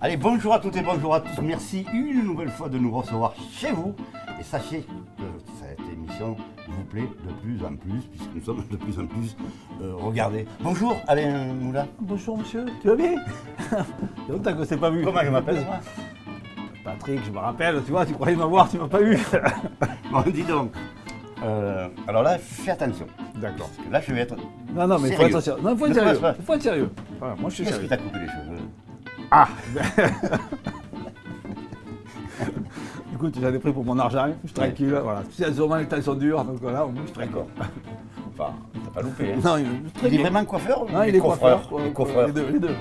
Allez, bonjour à toutes et bonjour à tous. Merci une nouvelle fois de nous recevoir chez vous. Et sachez que cette émission vous plaît de plus en plus, puisque nous sommes de plus en plus regardés. Bonjour Alain Moulin. Bonjour monsieur, tu vas bien? Il y a longtemps que je t'ai pas vu. Comment je m'appelle moi? Patrick, je me rappelle, tu vois, tu croyais m'avoir, tu m'as pas eu. Bon, dis donc. Alors là, fais attention. D'accord. Parce que là, je vais être. Non, mais il faut être sérieux. Non, il faut être sérieux. Il faut être sérieux. Voilà, moi je suis Qu'est-ce sérieux. que t'as coupé les cheveux? Ah Écoute, j'en ai pris pour mon argent, je suis tranquille, voilà. Tu sais, souvent les temps sont durs, donc voilà, au moins je suis tranquille. D'accord. Enfin, t'as pas loupé. Hein. Non, Il est vraiment coiffeur? Non, il est coiffeur. Coiffeur. Les deux.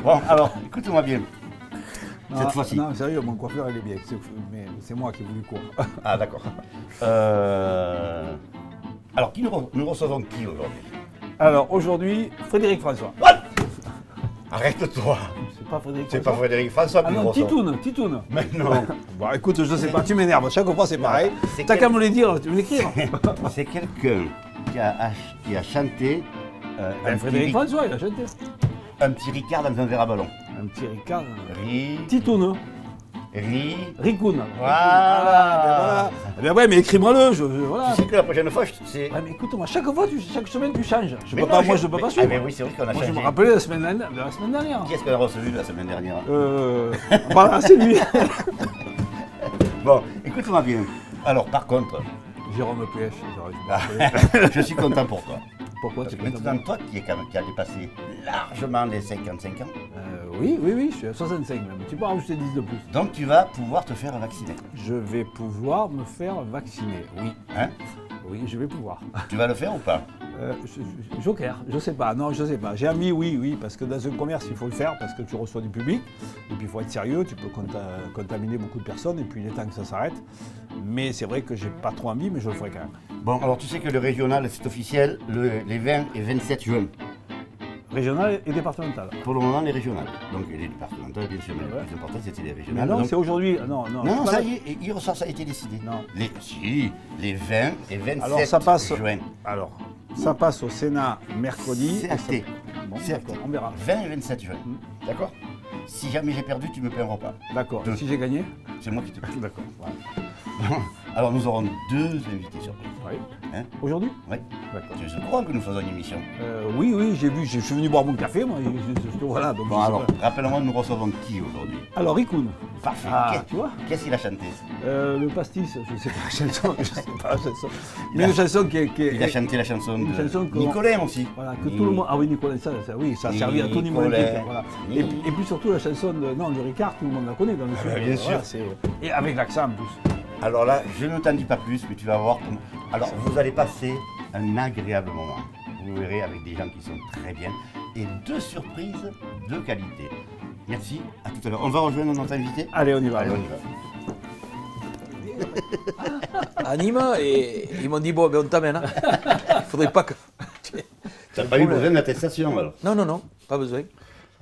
Bon, alors, écoute-moi bien. Cette fois-ci. Non, sérieux, mon coiffeur il est bien, mais c'est moi qui ai voulu court. Ah, d'accord. Alors, nous recevons qui aujourd'hui? Alors aujourd'hui, Frédéric François. Arrête-toi. C'est pas Frédéric C'est François. pas Frédéric François Ah que nous non, recevons. Titoune. Mais non. Bon, écoute, je sais pas, tu m'énerves, chaque fois c'est pareil. C'est T'as qu'à me le dire, tu me l'écrire. C'est quelqu'un qui a chanté Frédéric François, il a chanté. un petit Ricard dans un verre à ballon. Un petit Ricard. Ri. Ricoun. Voilà. Eh bien ouais, mais écris-moi-le, voilà. Tu sais que la prochaine fois, c'est. Ouais, mais écoute-moi, chaque semaine tu changes. Mais peux non, pas, moi je peux pas suivre. Ah, mais oui, c'est vrai qu'on a Moi je changé. me rappelais la semaine dernière. Qui est-ce qu'on a reçu la semaine dernière? Voilà, c'est lui. Bon, écoute-moi bien. Alors, par contre, Jérôme Pêche, je suis content pour toi. Pourquoi Parce tu que maintenant, toi qui as dépassé largement les 55 ans, Oui, je suis à 65 même. Tu peux en rajouter 10 de plus. donc tu vas pouvoir te faire vacciner. Je vais pouvoir me faire vacciner, oui. Hein? Oui, je vais pouvoir. Tu vas le faire ou pas? Joker, je sais pas, non, je sais pas. J'ai envie, oui, parce que dans un commerce, il faut le faire, parce que tu reçois du public, et puis il faut être sérieux, tu peux contaminer beaucoup de personnes, et puis il est temps que ça s'arrête. Mais c'est vrai que j'ai pas trop envie, mais je le ferai quand même. Bon, alors tu sais que le régional, c'est officiel, les 20 et 27 juin. Régional et départemental. Pour le moment, les régionales. Donc les départementales, bien sûr, mais le plus important, c'était les Mais régionales. non, Donc- c'est aujourd'hui. Non, Non, ça y est, hier soir, ça a été décidé. Non. Les 20 et 27 Alors ça passe. juin. Alors, ça passe au Sénat mercredi. C'est acté. Bon, C'est d'accord, acté. on verra. 20 et 27 juin. D'accord? Si jamais j'ai perdu, tu me paieras pas. D'accord. Deux. Si j'ai gagné. C'est moi qui te paie. D'accord. Voilà. Alors nous aurons deux invités surprises. Oui. Hein? Aujourd'hui. Oui. D'accord. Tu es au courant que nous faisons une émission? Oui, j'ai vu. Je suis venu boire mon café, moi. Voilà. Donc Bon je sais alors, pas. rappelle-moi, nous recevons qui aujourd'hui? Alors, Ricoun. Parfait. Ah, tu vois. Qu'est-ce qu'il a chanté? Le pastis, je sais pas la chanson, Mais une chanson qui est. Il a chanté la chanson une de chanson que- Nicolas aussi. Voilà, que tout le monde. Ah oui, Nicolas, ça oui, ça a servi à tout le monde. Nicolas. Voilà. Ni- Et puis surtout la chanson de Ricard, tout le monde la connaît dans le sud. bien sûr. Et avec l'accent en plus. Alors là, je ne t'en dis pas plus, mais tu vas voir comment. Alors, vous allez passer un agréable moment. Vous verrez avec des gens qui sont très bien et deux surprises de qualité. Merci, à tout à l'heure. On va rejoindre notre invité. Allez, on y va. Allez, on y va. Anima et ils m'ont dit bon ben on t'amène. Hein. Faudrait pas que. T'as pas eu besoin d'attestation alors? Non, pas besoin.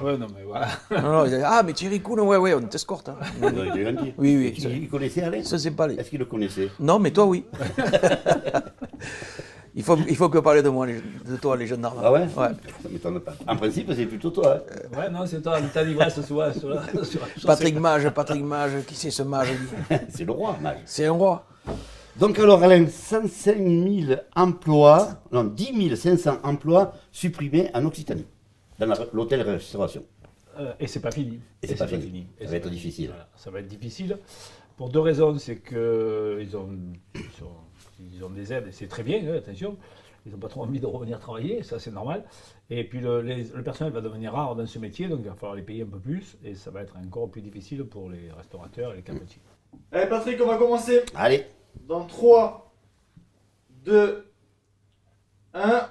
Ouais, non, mais voilà. Non, ils disaient, ah mais Thierry Kuhn, ouais, on t'escorte. Hein. Non, il est gentil. Oui. Il connaissait Alain? Ça c'est pas les. Est-ce qu'il le connaissait? Non mais toi oui. il faut que parler de moi, de toi les gendarmes. Ah ouais? Ouais. Ça m'étonne pas. En principe, c'est plutôt toi. Hein. Ouais, non, c'est toi, t'as l'ivresse souvent sur la Patrick Mage, qui c'est ce mage lui? C'est le roi, Mage. C'est un roi. Donc alors Alain, 105 000 emplois, non 10 500 emplois supprimés en Occitanie, dans l'hôtel-restauration. Et c'est pas fini. Et c'est pas fini. Ça va être difficile. Voilà, ça va être difficile. Pour deux raisons, c'est qu'ils ont des aides, et c'est très bien, attention. Ils n'ont pas trop envie de revenir travailler, ça c'est normal. Et puis le personnel va devenir rare dans ce métier, donc il va falloir les payer un peu plus, et ça va être encore plus difficile pour les restaurateurs et les cafetiers. Allez Patrick, on va commencer Allez, dans 3, 2, 1.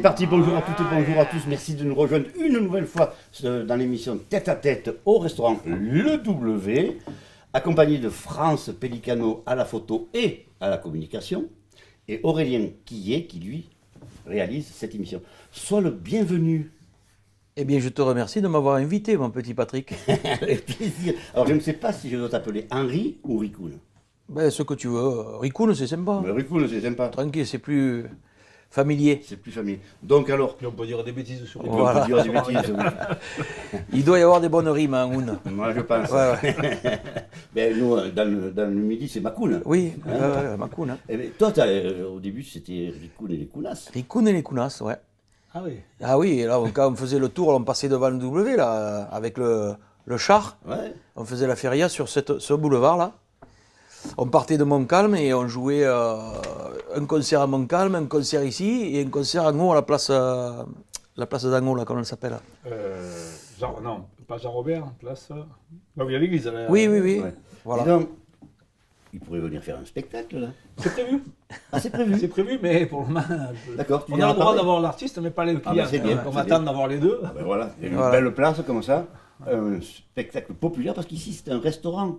parti, bonjour à toutes et bonjour à tous. Merci de nous rejoindre une nouvelle fois dans l'émission Tête à Tête au restaurant Le W, accompagné de France Pellicano à la photo et à la communication, et Aurélien Quillet qui lui réalise cette émission. Sois le bienvenu. Eh bien, je te remercie de m'avoir invité, mon petit Patrick. Avec plaisir. Alors je ne sais pas si je dois t'appeler Henri ou Ricoun. Ben, ce que tu veux. Ricoun, c'est sympa. Mais Ricoun, c'est sympa. Tranquille, c'est plus familier. C'est plus familier. Donc alors, Et on peut dire des bêtises sur les on Voilà. peut dire des bêtises. Oui. Il doit y avoir des bonnes rimes, hein, Oun. Moi je pense. Ouais, ouais. Ben, nous, dans le midi, c'est Macoun. Oui, Macoun. Hein. Eh ben, toi, au début, c'était Ricoun et les Kounas. Ricoun et les Kounas, ouais. Ah oui. Ah oui, et là, quand on faisait le tour, on passait devant le W, là, avec le char. Ouais. On faisait la feria sur ce boulevard-là. On partait de Montcalm et on jouait un concert à Montcalm, un concert ici et un concert en haut à la place d'Angot, là, comment elle s'appelle. Non, pas Jean-Robert, place. Là où il y a l'église. Là. Oui. Ouais. Voilà. Et donc, il pourrait venir faire un spectacle, là. C'est prévu. Ah, c'est prévu. C'est prévu, mais pour le moment. D'accord, tu On viens a le en droit parler. d'avoir l'artiste, mais pas les clients. c'est bien, On c'est va bien. attendre d'avoir les deux. Ah ben voilà, il y a une Voilà. belle place comme ça, un spectacle populaire, parce qu'ici, c'est un restaurant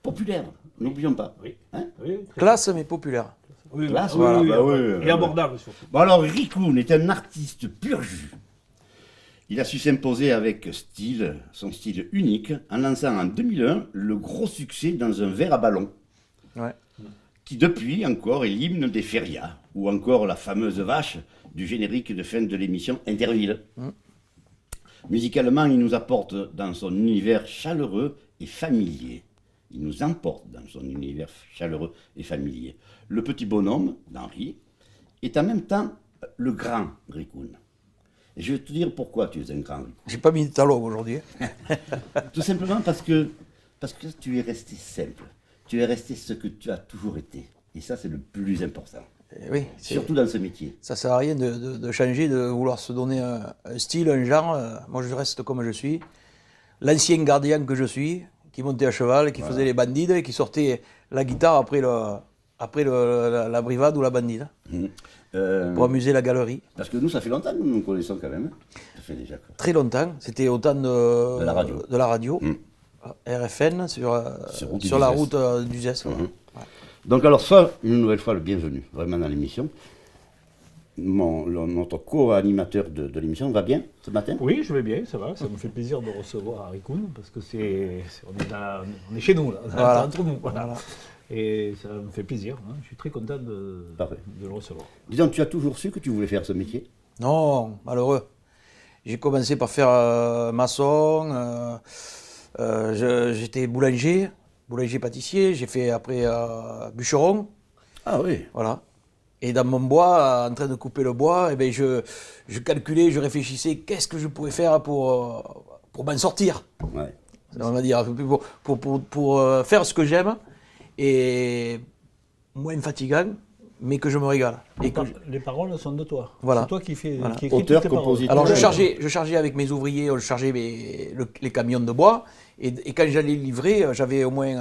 populaire, n'oublions pas. Oui. Hein Oui, Classe mais populaire. oui, Classe, oui, voilà, oui, bah oui. oui, Et abordable surtout. Bon alors, Ricoun est un artiste pur jus. Il a su s'imposer avec style, son style unique, en lançant en 2001 le gros succès dans un verre à ballon, Ouais. qui depuis encore est l'hymne des férias, ou encore la fameuse vache du générique de fin de l'émission Interville. Musicalement, il nous apporte dans son univers chaleureux et familier. Il nous emporte dans son univers chaleureux et familier. Le petit bonhomme d'Henri est en même temps le grand Ricoun. Et je vais te dire pourquoi tu es un grand Ricoun. J'ai pas mis de talon aujourd'hui. Tout simplement parce que tu es resté simple. Tu es resté ce que tu as toujours été. Et ça, c'est le plus important. Oui, Surtout dans ce métier. ça sert à rien de changer, de vouloir se donner un style, un genre. Moi, je reste comme je suis. L'ancien gardien que je suis, qui montait à cheval, qui faisait les bandides et qui sortait la guitare après la brivade ou la bandide, pour amuser la galerie. Parce que nous, ça fait longtemps que nous nous connaissons quand même. Ça fait déjà quoi. Très longtemps. C'était au temps de la radio. RFN sur Route la d'Uzès. route d'Uzès. Voilà. Donc alors, sois une nouvelle fois le bienvenu, vraiment dans l'émission. Notre co-animateur de l'émission va bien ce matin? Oui, je vais bien, ça va. Ça me fait plaisir de recevoir Ricoun parce que on est chez nous, là, Voilà. entre nous. Voilà. Voilà. Et ça me fait plaisir. Hein. Je suis très content de le recevoir. Dis donc, tu as toujours su que tu voulais faire ce métier? Non, malheureux. J'ai commencé par faire maçon, j'étais boulanger-pâtissier, j'ai fait après bûcheron, Ah oui. voilà. Et dans mon bois, en train de couper le bois, eh ben je calculais, je réfléchissais, qu'est-ce que je pourrais faire pour m'en sortir, Ouais. on va dire, pour faire ce que j'aime, et moins fatigant, mais que je me régale. Et que Les paroles sont de toi. Voilà. C'est toi qui fais Voilà. qui écris Auteur, toutes tes paroles. compositeur. Alors Ouais. je chargeais avec mes ouvriers, on chargeait les camions de bois, et quand j'allais livrer, j'avais au moins,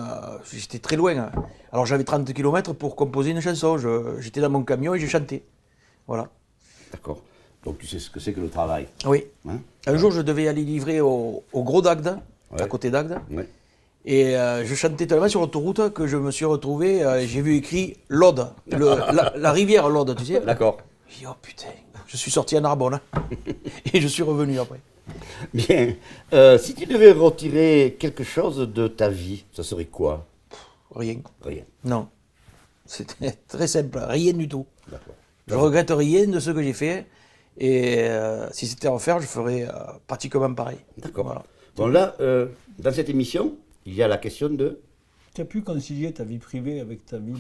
j'étais très loin, hein. Alors j'avais 30 km pour composer une chanson, j'étais dans mon camion et je chantais. Voilà. D'accord. Donc tu sais ce que c'est que le travail. Oui. Hein? Un jour je devais aller livrer au Gros d'Agde, Ouais. à côté d'Agde, Ouais. et je chantais tellement sur l'autoroute que je me suis retrouvé, j'ai vu écrit l'Aude, la rivière l'Aude, tu sais. D'accord. J'ai dit, oh putain, je suis sorti à Narbonne, hein. Et je suis revenu après. Bien. Si tu devais retirer quelque chose de ta vie, ça serait quoi? Rien. Rien. Non. C'était très simple, rien du tout. D'accord. Je regrette rien de ce que j'ai fait. Et si c'était à refaire, je ferais pratiquement pareil. D'accord. Voilà. Bon là, dans cette émission, il y a la question de... Tu as pu concilier ta vie privée avec ta vie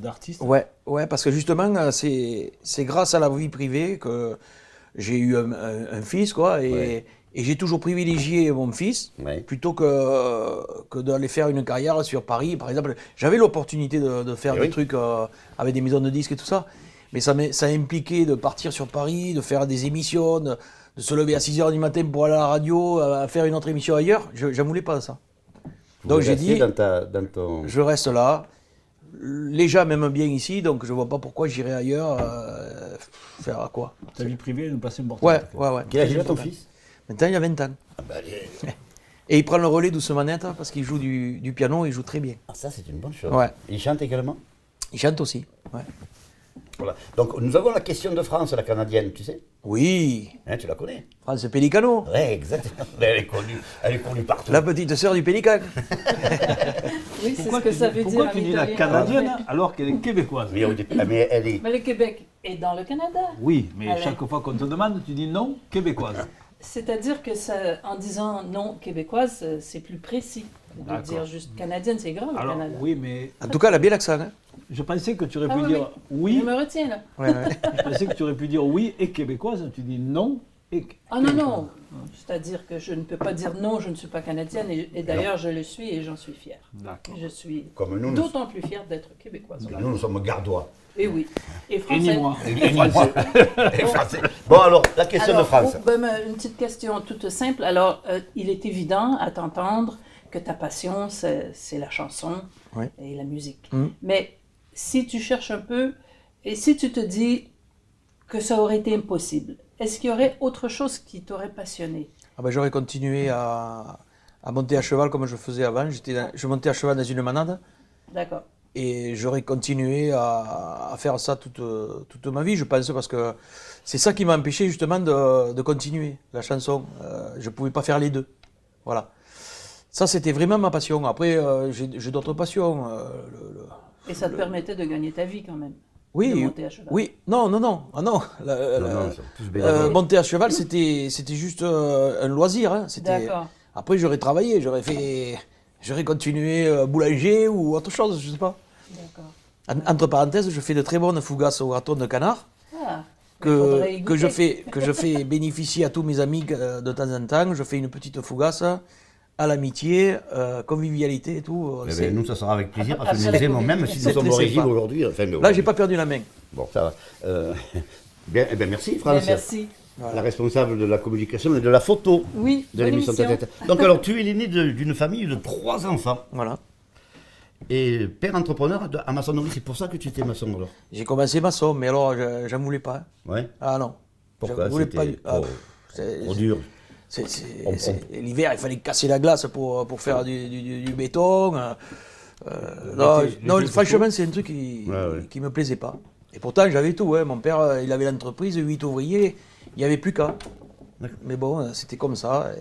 d'artiste? Ouais, parce que justement, c'est grâce à la vie privée que j'ai eu un fils, quoi. Et j'ai toujours privilégié mon fils, Ouais. plutôt que d'aller faire une carrière sur Paris. Par exemple, j'avais l'opportunité de faire Eh des oui. trucs avec des maisons de disques et tout ça. Mais ça a impliqué de partir sur Paris, de faire des émissions, de se lever à 6h du matin pour aller à la radio, à faire une autre émission ailleurs. Je n'en voulais pas de ça. Donc j'ai dit, dans ton... je reste là, les gens m'aiment bien ici, donc je vois pas pourquoi j'irais ailleurs faire à quoi. Ta vie privée n'est pas si importante. Ouais. Quel âge il a ton fils? Maintenant, il a 20 ans. Ah bah, allez. Et il prend le relais doucement net parce qu'il joue du piano, il joue très bien. Ah, ça, c'est une bonne chose. Ouais. Il chante également? Il chante aussi. Ouais. Voilà. Donc, nous avons la question de France, la canadienne, tu sais? Oui, Hein, tu la connais? France Pélicano, Oui, exactement. Elle est connue partout. la petite sœur du Pélican. Oui, c'est ce que ça veut dire. Pourquoi en tu dis la italien. canadienne alors qu'elle est québécoise? Mais, mais elle est... Mais le Québec est dans le Canada. Oui, mais Allez. chaque fois qu'on te demande, tu dis non, québécoise. C'est-à-dire que en disant non québécoise, c'est plus précis. De D'accord. dire juste canadienne, c'est grave, Alors, le Canada. oui, mais En tout cas, elle a bien l'accent. Hein. je pensais que tu aurais Ah pu oui, dire Je oui. me retiens là. Ouais, ouais. Je pensais que tu aurais pu dire oui et québécoise. Tu dis non et. Ah non, non. C'est-à-dire que je ne peux pas dire non, je ne suis pas canadienne. Et d'ailleurs, je le suis et j'en suis fière. D'accord. Je suis Comme nous, d'autant plus fière d'être québécoise. nous sommes gardois. Et oui. Et Et français. ni moi. Et français. Et français. Bon, alors, la question Alors, de France. une petite question toute simple. Alors, il est évident à t'entendre que ta passion, c'est la chanson Oui. et la musique. Mm. Mais si tu cherches un peu, et si tu te dis que ça aurait été impossible, est-ce qu'il y aurait autre chose qui t'aurait passionné? Ah ben, j'aurais continué à monter à cheval comme je faisais avant. Je montais à cheval dans une manade D'accord. et j'aurais continué à faire ça toute ma vie, je pense, parce que c'est ça qui m'a empêché justement de continuer la chanson. Je ne pouvais pas faire les deux. Voilà. Ça, c'était vraiment ma passion. Après, j'ai d'autres passions. Et ça te permettait de gagner ta vie quand même? De Oui, monter à cheval. oui. Non. Ah non. Non, c'est plus bénévole. Monter à cheval, c'était juste un loisir. Hein. D'accord. Après, j'aurais travaillé, j'aurais continué boulanger ou autre chose, je sais pas. D'accord. Entre parenthèses, je fais de très bonnes fougasses au raton de canard Ah, il faudrait y que je goûter. fais bénéficier à tous mes amis de temps en temps. Je fais une petite fougasse à l'amitié, convivialité et tout. Eh ben, nous, ça sera avec plaisir, parce que Après nous la aimons, même Covid. si nous C'est sommes très au régime sympa. aujourd'hui. Enfin, mais Là, j'ai aujourd'hui. pas perdu la main. Bon, ça va. Bien, eh ben, merci, Mais France. merci. La responsable de la communication et de la photo Oui, de bonne l'émission émission. Tête à Tête. Donc, alors, tu es l'aîné d'une famille de 3 enfants Voilà. et père entrepreneur à maçonnerie. C'est pour ça que tu étais maçon, alors? J'ai commencé maçon, mais alors, j'en voulais pas. Hein. Ouais. Ah non. Pourquoi? J'en voulais C'était pas. trop- C'est- Trop dur. L'hiver, il fallait casser la glace pour faire du béton. Non, franchement, c'est un truc qui me plaisait pas. Et pourtant, j'avais tout. Hein. Mon père, il avait l'entreprise, 8 ouvriers, il n'y avait plus qu'à. D'accord. Mais bon, c'était comme ça.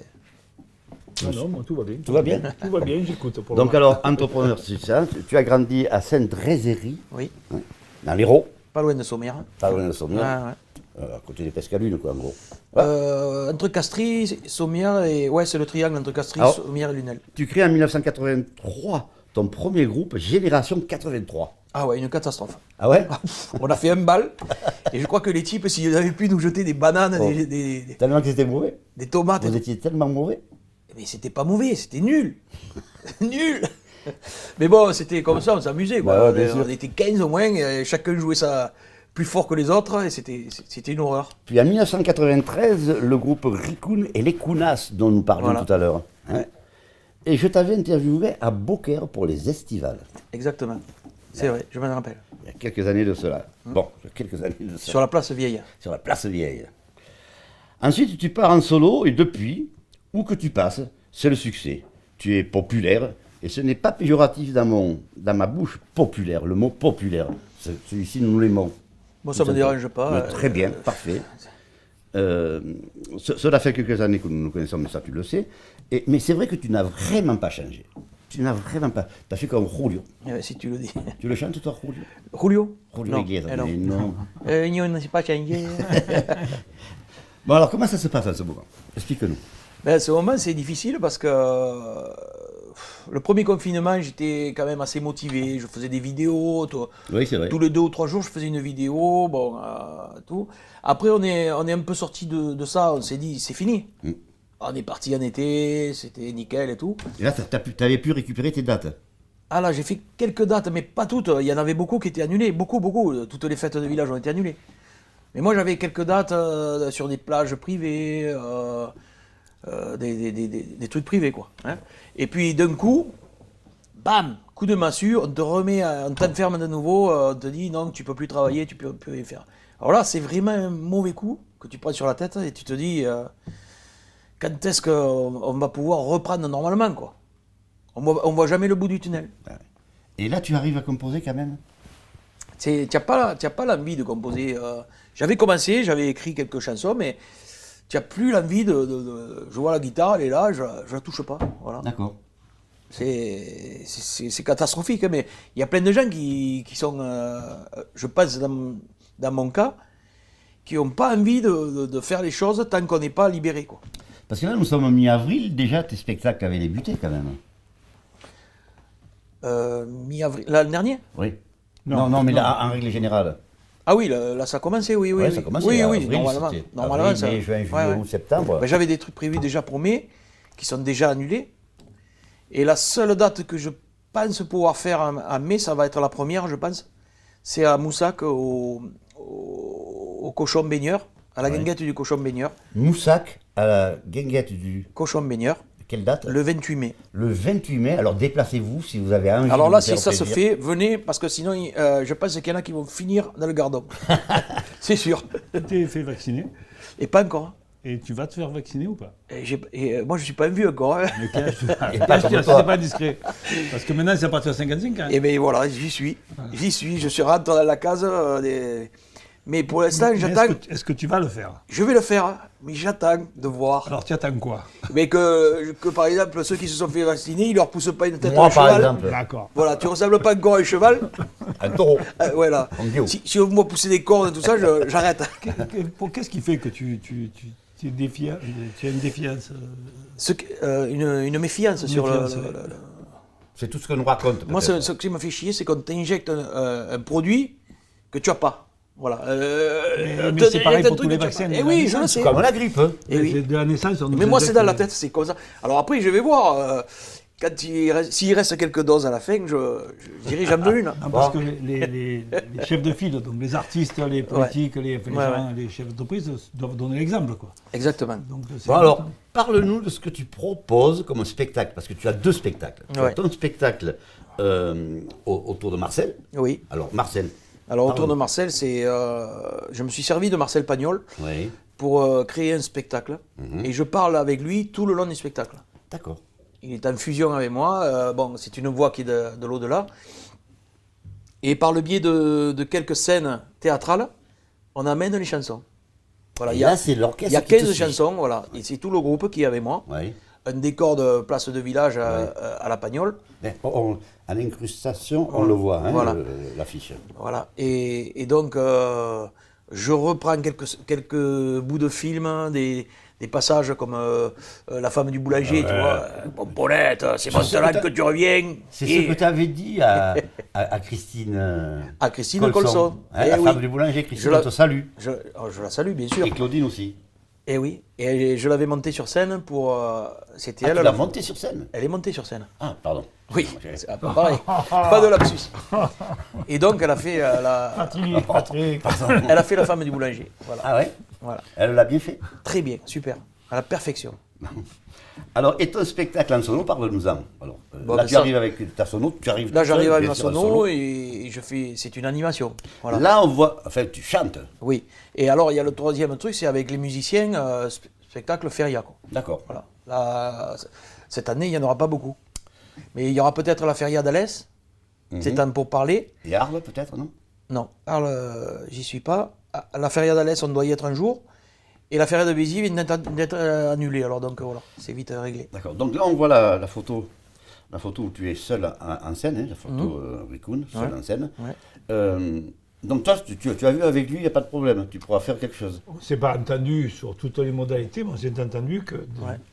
Non, non, moi, tout va bien. Tout va bien? Tout va bien, j'écoute. pour le Donc, moment. alors, entrepreneur, c'est ça. Tu as grandi à Sainte-Drézérie, Oui, dans l'Hérault, pas loin de Sommières. pas loin de Saumur, Ouais. à côté des Pescalunes, quoi, en gros. Entre Castries, Sommières et. Ouais, c'est le triangle entre Castries, Alors- Sommières et Lunel. Tu crées en 1983 ton premier groupe, Génération 83. Ah ouais, une catastrophe. Ah ouais? On a fait un bal, et je crois que les types, s'ils avaient pu nous jeter des bananes, Oh. des Tellement que c'était mauvais. tomates, Vous étiez tellement mauvais. mais c'était pas mauvais, c'était nul. Nul. Mais bon, c'était comme ça, on s'amusait. quoi. Bah ouais, bien sûr. On était 15 au moins, et chacun jouait ça plus fort que les autres, et c'était une horreur. Puis en 1993, le groupe Rikun et les Kounas, dont nous parlions Voilà. tout à l'heure. hein. Ouais. Et je t'avais interviewé à Beaucaire pour les estivales, Exactement. C'est vrai, je m'en rappelle. il y a quelques années de cela. Bon, il y a quelques années de ça. Sur la place vieille. Sur la place vieille. Ensuite, tu pars en solo et depuis, où que tu passes, c'est le succès. Tu es populaire et ce n'est pas péjoratif dans ma bouche, populaire, le mot populaire. Celui-ci, nous l'aimons. Bon, ça me dérange pas. Mais très bien, parfait. Cela fait quelques années que nous nous connaissons, mais ça tu le sais. Mais c'est vrai que tu n'as vraiment pas changé. Tu n'as vraiment pas. Tu as fait comme Julio. Si tu le dis. Tu le chantes toi, Julio? Julio Julio Non, Iglesias, non. mais non. On ne s'est pas changé. Bon alors, comment ça se passe en ce moment? Explique-nous. Ben, ce moment, c'est difficile parce que le premier confinement, j'étais quand même assez motivé. Je faisais des vidéos. Oui, c'est vrai. Tous les 2 ou 3 jours, je faisais une vidéo. Bon, tout. Après, on est un peu sorti de ça. On s'est dit, c'est fini. Mm. On est parti en été, c'était nickel et tout. Et là, tu avais pu récupérer tes dates. Ah là, j'ai fait quelques dates, mais pas toutes. Il y en avait beaucoup qui étaient annulées. Beaucoup. Toutes les fêtes de village ont été annulées. Mais moi, j'avais quelques dates sur des plages privées, des trucs privés, quoi. Hein. Et puis, d'un coup, bam, coup de massue, on te remet, on t'enferme de nouveau, on te dit non, tu peux plus travailler, tu peux plus rien faire. Alors là, c'est vraiment un mauvais coup que tu prends sur la tête et tu te dis quand est-ce qu'on va pouvoir reprendre normalement, quoi. On voit jamais le bout du tunnel. Et là, tu arrives à composer quand même? Tu n'as pas l'envie de composer. J'avais commencé, j'avais écrit quelques chansons, mais tu n'as plus l'envie de. Je vois la guitare, elle est là, je ne la touche pas. Voilà. D'accord. C'est catastrophique, hein, mais il y a plein de gens qui sont, je pense dans mon cas, qui n'ont pas envie de faire les choses tant qu'on n'est pas libéré, quoi. Parce que là, nous sommes en mi-avril, déjà, tes spectacles avaient débuté quand même. Mi-avril, l'année dernière? Oui. Non, mais là, en règle générale. Ah oui, là ça a commencé, oui. Ouais, Oui, ça a commencé, oui, avril, normalement. c'était Normalement, avril, ça. mai, juin, juillet, Ouais. août, septembre. Ben, j'avais des trucs prévus déjà pour mai, qui sont déjà annulés. Et la seule date que je pense pouvoir faire en mai, ça va être la première, je pense. C'est à Moussac, au cochon baigneur, à la guinguette du cochon baigneur. Moussac, à la guinguette du... Cochon baigneur, Quelle date? le 28 mai. Le 28 mai. Alors déplacez-vous si vous avez envie Alors de là, vous faire si ça se plaisir. fait, venez, parce que sinon, je pense qu'il y en a qui vont finir dans le gardon. C'est sûr. Tu t'es fait vacciner. Et pas encore. Et tu vas te faire vacciner ou pas? Moi, je ne suis pas un vieux encore. Hein. Mais quel âge tu as? Et Quel pas âge tu comme as? toi. C'était pas discret. Parce que maintenant, c'est à partir de 55 ans. Et bien voilà, j'y suis. Je suis rentré dans la case. Mais pour l'instant, Mais j'attends. Est-ce que tu vas le faire? Je vais le faire, hein, mais j'attends de voir. Alors, tu attends quoi? Mais que par exemple, ceux qui se sont fait vacciner, ils leur poussent pas une tête Moi, de par cheval. exemple, D'accord. Voilà, tu ressembles pas encore à un cheval. un taureau. Voilà. En bio. Si on me voit pousser des cornes et tout ça, j'arrête. Qu'est-ce qui fait que tu es défiant, tu as une défiance Une méfiance sur méfiance, le- ouais. C'est tout ce que nous raconte. Moi, peut-être. ce qui m'a fait chier, c'est qu'on t'injecte un produit que tu n'as pas. Voilà. Mais c'est pareil pour tous les vaccins. Eh oui, je le sais. Comme la grippe. Hein. Eh oui. C'est de la naissance. on nous Mais moi, c'est injecte dans la les- tête, c'est comme ça. Alors après, je vais voir. S'il reste quelques doses à la fin, je dirige en de l'une. Non, parce que les chefs de file, donc les artistes, les politiques, les Ouais, gens, les chefs d'entreprise doivent donner l'exemple, quoi. Exactement. Donc, c'est Bon alors, important. parle-nous de ce que tu proposes comme spectacle, parce que tu as deux spectacles. Tu as Ouais. ton spectacle autour de Marcel. Oui. Alors Marcel. Alors autour de Pardon. Marcel, je me suis servi de Marcel Pagnol Oui. pour créer un spectacle. Et je parle avec lui tout le long du spectacle. D'accord. Il est en fusion avec moi. Bon, c'est une voix qui est de l'au-delà. Et par le biais de quelques scènes théâtrales, on amène les chansons. Voilà, Et il y a, là, c'est l'orchestre. il y a qui te 15 suit. chansons, voilà. Et c'est tout le groupe qui est avec moi. Oui. Un décor de place de village à la Pagnol. Mais à l'incrustation, on le voit, hein, Voilà. l'affiche. Voilà. Et donc, je reprends quelques bouts de films, des passages comme La femme du boulanger, tu vois. Pomponnette, c'est C'est ce maintenant que t'as- que tu reviens. C'est Et- ce que tu avais dit à Christine. À Christine Colson. Hein, Eh la oui. femme du boulanger, Christine, Je la- on te salue. Je la salue, bien sûr. Et Claudine aussi. Et oui. Et je l'avais montée sur scène pour. C'était Ah, elle. tu la- l'as montée sur scène. Elle est montée sur scène. Ah, pardon. Oui, J'ai- c'est pas pareil. Pas de lapsus. Et donc, elle a fait, Patrick. elle a fait la femme du boulanger. Voilà. Ah ouais. Voilà. Elle l'a bien fait. Très bien, super. À la perfection. Alors, et ton spectacle en solo, parle-nous-en. Alors, Bon, là, ben tu ça- arrives avec ta sono, tu arrives. Là, tout j'arrive seul, avec bien ma sûr, en sono et je fais. C'est une animation. Voilà. Là, on voit. Enfin, tu chantes. Oui. Et alors, il y a le troisième truc, c'est avec les musiciens, spectacle feria, quoi. D'accord. Voilà. Là, cette année, il n'y en aura pas beaucoup. Mais il y aura peut-être la feria d'Alès. C'est temps pour parler. Et Arles, peut-être, non? Non, Arles, j'y suis pas. À la feria d'Alès, on doit y être un jour. Et la feria de Béziers vient d'être annulée. Alors, donc, voilà, c'est vite réglé. D'accord. Donc là, on voit la photo. La photo où tu es seul en scène, hein, la photo Ricoun, seul en scène. Ouais. Donc toi, tu as vu avec lui, il n'y a pas de problème, tu pourras faire quelque chose. On s'est pas entendu sur toutes les modalités, mais on s'est entendu que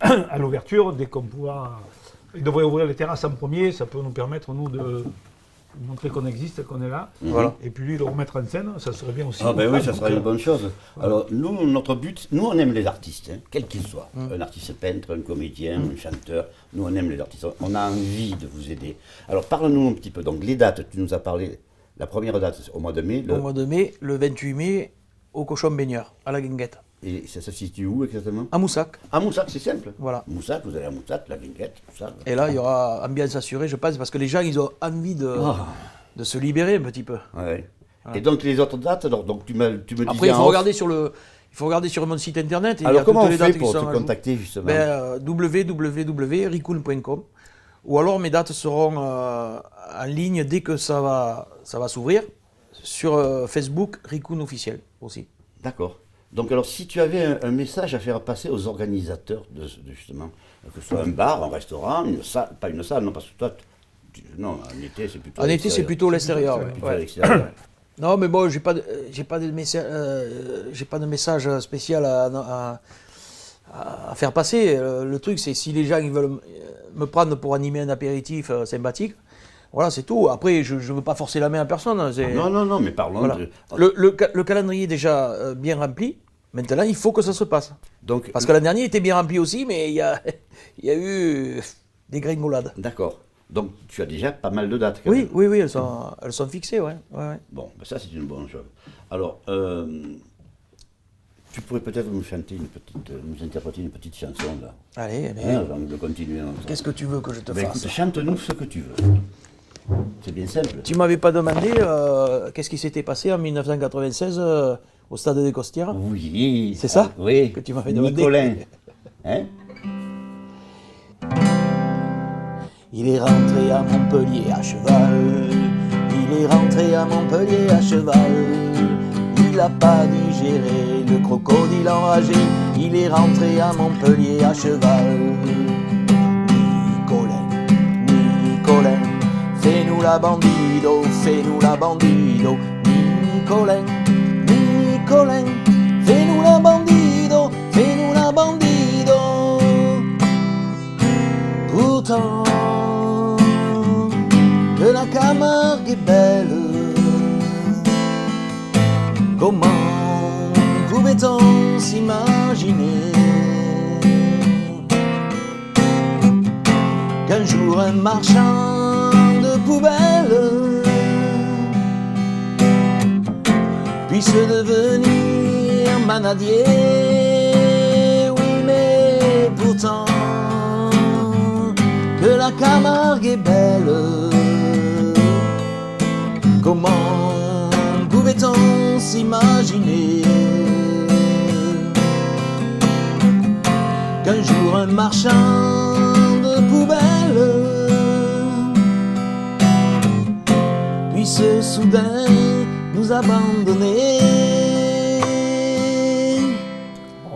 à l'ouverture, dès qu'on pourra. Il devrait ouvrir les terrasses en premier, ça peut nous permettre, nous, de montrer qu'on existe, qu'on est là. Voilà. Et puis lui, le remettre en scène, ça serait bien aussi. Ah ben oui, ça Donc, sera une bonne chose. Alors nous, notre but, nous on aime les artistes, hein, quels qu'ils soient. Un artiste peintre, un comédien, un chanteur, nous on aime les artistes, on a envie de vous aider. Alors parle-nous un petit peu, donc les dates, tu nous as parlé, la première date c'est au mois de mai. Au mois de mai, le 28 mai, au cochon baigneur, à la guinguette. Et ça se situe où exactement? À Moussac, À Moussac, c'est simple. voilà. Moussac, vous allez à Moussac, la guinguette, tout ça. Et là, il y aura ambiance assurée, je pense, parce que les gens, ils ont envie de se libérer un petit peu. Ouais. Et donc les autres dates, alors, donc tu me disais Après, il en faut off. regarder il faut regarder sur mon site internet. Et il y Alors a comment toutes on les fait dates qui pour te sont à jour. contacter justement? www.ricoon.com. Ou alors mes dates seront en ligne dès que ça va s'ouvrir sur Facebook Ricoon officiel aussi. D'accord. Donc alors si tu avais un message à faire passer aux organisateurs de justement, que ce soit un bar, un restaurant, une salle, pas une salle, non, parce que toi, non, en été c'est plutôt. En été, c'est plutôt l'extérieur. ouais. Plutôt à l'extérieur. Non, mais bon, j'ai pas de message spécial à faire passer. Le truc, c'est si les gens ils veulent me prendre pour animer un apéritif sympathique, voilà, c'est tout. Après, je ne veux pas forcer la main à personne. Non, mais parlons Voilà. de. Le calendrier est déjà bien rempli. Maintenant, il faut que ça se passe. Donc, Parce que l'an dernier était bien rempli aussi, mais il y a eu des gringolades. d'accord. Donc tu as déjà pas mal de dates. Quand même. Oui, elles sont fixées, ouais. Bon, ben ça c'est une bonne chose. Alors, tu pourrais peut-être nous chanter nous interpréter une petite chanson là. Allez, Hein, avant de continuer. qu'est-ce que tu veux que je te Ben, fasse? écoute, chante-nous ce que tu veux. C'est bien simple. Tu m'avais pas demandé qu'est-ce qui s'était passé en 1996 au stade des Costières? Oui. C'est ça Oui. que tu m'avais demandé. Nicolin. Hein? Il est rentré à Montpellier à cheval. Il est rentré à Montpellier à cheval. Il a pas digéré le crocodile enragé. Il est rentré à Montpellier à cheval. Nicolin, fais-nous la bandido, fais-nous la bandido. Nicolin, fais-nous la bandido, fais-nous la bandido. Pourtant que la Camargue est belle, comment pouvait-on s'imaginer qu'un jour un marchand de poubelles puisse devenir manadier? Oui, mais pourtant que la Camargue est belle, comment pouvait-on s'imaginer qu'un jour un marchand de poubelles puisse soudain nous abandonner?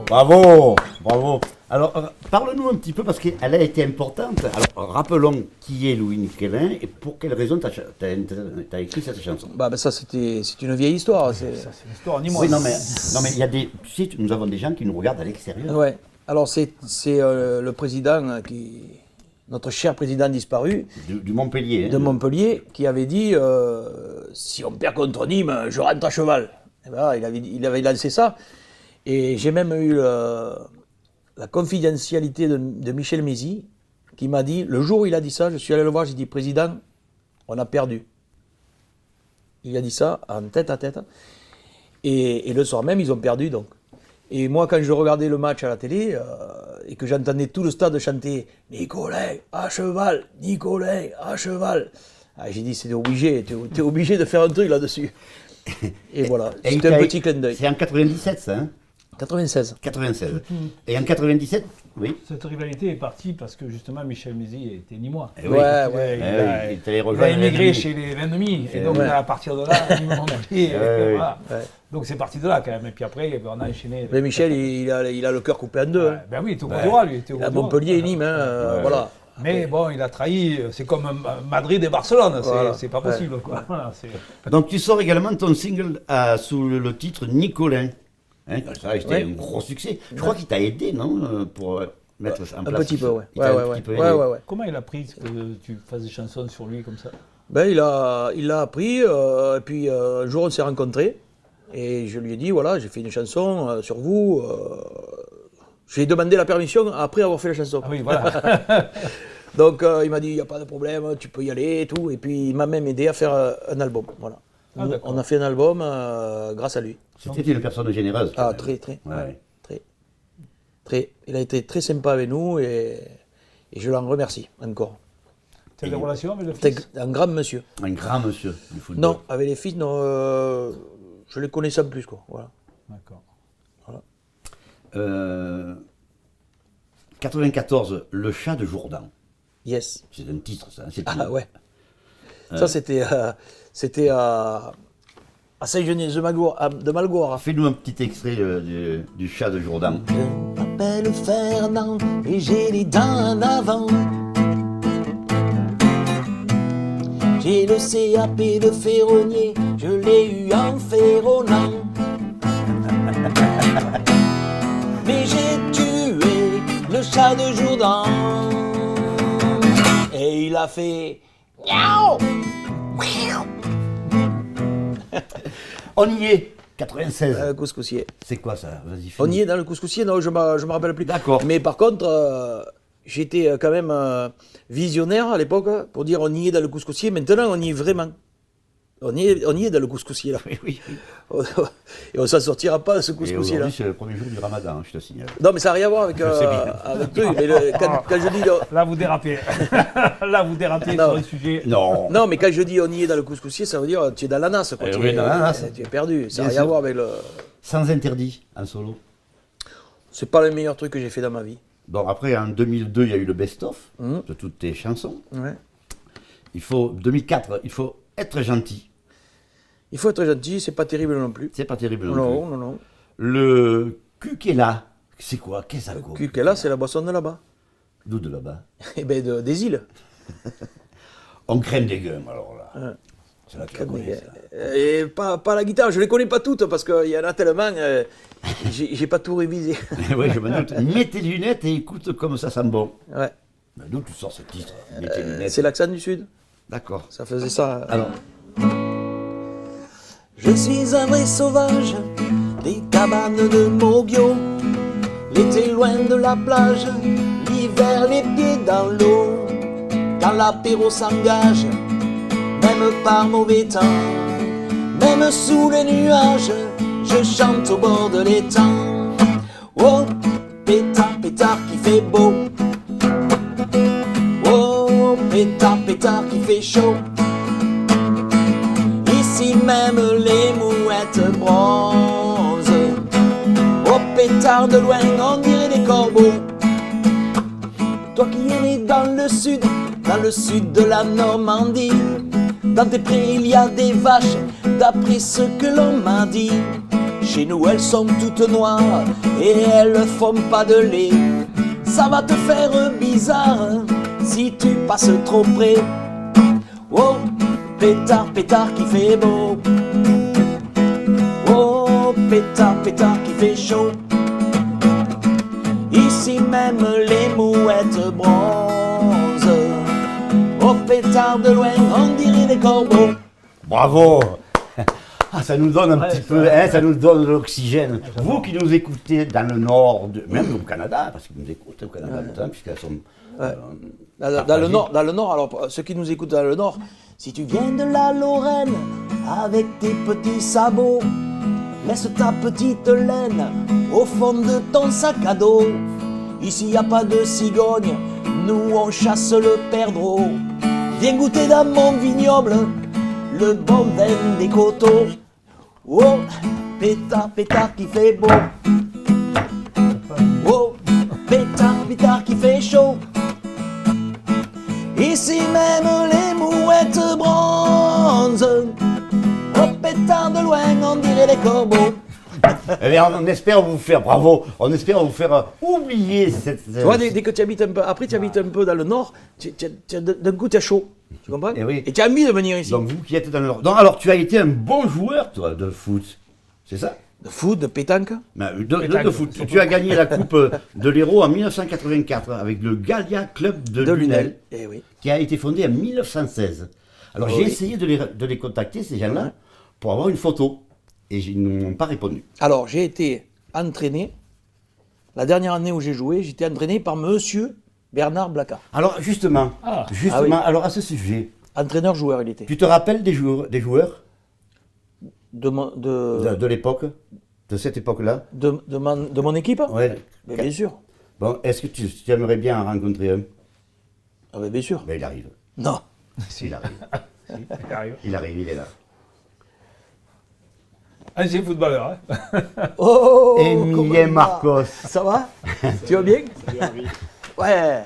Bravo, bravo. Alors, parle-nous un petit peu, parce qu'elle a été importante. Alors, rappelons qui est Louis Nicolin et pour quelle raison tu as écrit cette chanson. Ça, c'est une vieille histoire. Ça, c'est l'histoire, ni moi. Oui, non, mais il y a des. Tu sais, nous avons des gens qui nous regardent à l'extérieur. Ouais. Alors, c'est le président, notre cher président disparu, Du Montpellier. de Montpellier, qui avait dit si on perd contre Nîmes, je rentre à cheval. Et ben, il avait lancé ça. Et j'ai même eu la confidentialité de Michel Mézy, qui m'a dit, le jour où il a dit ça, je suis allé le voir, j'ai dit, président, on a perdu. Il a dit ça en tête à tête. Et le soir même, ils ont perdu donc. Et moi, quand je regardais le match à la télé, et que j'entendais tout le stade chanter « Nicolin, à cheval, Nicolin, à cheval », j'ai dit, c'est obligé, t'es obligé de faire un truc là-dessus. Et voilà, c'était un petit clin d'œil. C'est en 97, ça, hein 96. 96. Et en 97, oui. Cette rivalité est partie parce que justement Michel Mézy était nîmois. Eh oui. Ouais. Il est allé Il a rejoindre émigré l'ennemi. chez les l'ennemi. Et donc Ouais. à partir de là, Nîmes Montpellier, Ouais, voilà. ouais. Donc c'est parti de là quand même. Et puis après, on a enchaîné. Mais Michel, il a le cœur coupé en deux. Ouais, ben oui, il était au bout du roi, lui. Il était au bout À du roi. Montpellier et Nîmes, voilà. Mais bon, il a trahi. C'est comme Madrid et Barcelone. Voilà. C'est pas possible, quoi. Voilà, Donc tu sors également ton single sous le titre Nicolin. Hein, ça a été Ouais. un gros succès. Je crois qu'il t'a aidé, non, pour mettre en Un place. petit peu, ouais. Il t'a un Ouais. petit peu aidé. Ouais. Comment il a pris que tu fasses des chansons sur lui comme ça? Ben, il l'a appris, et puis un jour on s'est rencontrés, et je lui ai dit, voilà, j'ai fait une chanson sur vous. Je lui ai demandé la permission après avoir fait la chanson. Ah oui, voilà. Donc il m'a dit, il n'y a pas de problème, tu peux y aller et tout. Et puis il m'a même aidé à faire un album. Voilà. Ah, d'accord. On a fait un album grâce à lui. C'était une personne généreuse. quand Ah, même. très, très. Ouais. Très. Il a été très sympa avec nous et je l'en remercie encore. Tu as des relations avec le C'est fils? un grand monsieur. Un grand monsieur du football. Non, avec les filles, non, je les connaissais en plus, quoi. Voilà. D'accord. 94, Le chat de Jourdan. Yes. C'est un titre, ça. Hein, c'est Ah ouais. Ça, c'était à Saint-Genès de Malgoire. Fais-nous un petit extrait du chat de Jourdan. Je m'appelle Fernand et j'ai les dents en avant. J'ai le CAP de ferronnier, je l'ai eu en ferronnant. Mais j'ai tué le chat de Jourdan. Et il a fait miaou. On y est 96. Couscoussier. C'est quoi ça? Vas-y, On finis. y est dans le couscoussier, non, je me rappelle plus. D'accord. Mais par contre, j'étais quand même visionnaire à l'époque pour dire on y est dans le couscoussier. Maintenant, on y est vraiment. On y est dans le couscoussier là. Oui. Et on s'en sortira pas de ce Et couscoussier là. aujourd'hui, c'est le premier jour du ramadan, hein, je te signale. Non, mais ça n'a rien à voir avec, sais bien. avec truc. Mais quand je dis Là, vous dérapez. Là, vous dérapez Non. sur le sujet. Non. non, mais quand je dis on y est dans le couscoussier, ça veut dire tu es dans la nasse quoi. Eh Tu oui, es, dans la nasse. tu es perdu. Ça n'a Bien rien à sûr. voir avec le. Sans interdit, en solo. C'est pas le meilleur truc que j'ai fait dans ma vie. Bon, après, en 2002, il y a eu le best-of de toutes tes chansons. Ouais. 2004, il faut être gentil. Il faut être gentil, c'est pas terrible non plus. C'est pas terrible non, Non, plus. non, non. Le Kukela, c'est quoi? Qu'est-ce que ça vaut? Kukela, c'est la boisson de là-bas. D'où de là-bas? Eh ben, des îles. On crème des gums, alors là. Ouais. C'est là que tu la connais, ça. Et pas la guitare, je les connais pas toutes parce qu'il y en a tellement, j'ai pas tout révisé. Oui, je me doute. Mets tes lunettes et écoute comme ça sent bon. Ouais. Mais d'où tu sors ce titre? Mets tes lunettes. C'est l'accent du sud. D'accord. Ça faisait ça. Alors, Je suis un vrai sauvage des cabanes de Mogio. L'été loin de la plage, l'hiver les pieds dans l'eau. Quand l'apéro s'engage, même par mauvais temps, même sous les nuages, je chante au bord de l'étang. Oh, pétard, pétard qui fait beau. Oh, pétard qui fait chaud. Ici même les mouettes bronzent. Au pétard de loin on dirait des corbeaux. Toi qui es né dans le sud de la Normandie, dans tes prés il y a des vaches, d'après ce que l'on m'a dit. Chez nous elles sont toutes noires et elles font pas de lait. Ça va te faire bizarre si tu passes trop près. Oh, pétard qui fait beau. Oh, pétard qui fait chaud. Ici même les mouettes bronzent. Au pétard de loin, on dirait des corbeaux. bravo! Ah, ça nous donne un Ouais, petit ça- peu, hein, ça nous donne de l'oxygène. Vous qui nous écoutez dans le nord, même au Canada, parce qu'ils nous écoutent au Canada maintenant, puisqu'elles sont. Dans le partagées. nord, alors pour ceux qui nous écoutent dans le nord, si tu viens de la Lorraine avec tes petits sabots, laisse ta petite laine au fond de ton sac à dos. Ici y a pas de cigogne, nous on chasse le perdreau. Viens goûter dans mon vignoble le bon vin des coteaux. Oh, pétard qui fait beau. Oh, pétard qui fait chaud. Ici même les mouettes bronzent. Au pétard de loin, on dirait les corbeaux. Eh bien, on espère vous faire, bravo, on espère vous faire oublier cette. Tu vois, dès que tu habites un peu, après tu habites un peu dans le nord, d'un coup tu as chaud. Tu comprends? Eh oui. Et tu as envie de venir ici. Donc, vous qui êtes dans le nord. Donc, alors, tu as été un bon joueur, toi, de foot. C'est ça? De foot, de pétanque. De foot. Tu as gagné la Coupe de l'Hérault en 1984 avec le Gallia Club de Lunel, Eh oui. qui a été fondé en 1916. Alors, Oh j'ai oui. essayé de les contacter, ces gens-là, pour avoir une photo. Et ils ne m'ont pas répondu. Alors j'ai été entraîné, la dernière année où j'ai joué, j'étais entraîné par monsieur Bernard Blacard. Alors, justement, Ah. Ah oui. alors à ce sujet, Entraîneur-joueur il était. tu te rappelles des joueurs? de l'époque, de cette époque-là. de mon équipe? Ouais. Mais bien sûr. Bon, est-ce que tu aimerais bien en rencontrer un? Ah ben bien sûr. Ben, il arrive. Non. Il arrive. Il arrive. Il arrive, il est là. Ancien footballeur. Hein. Oh, Emilien comment il va? Marcos. Ça va? Tu vas bien? Ouais.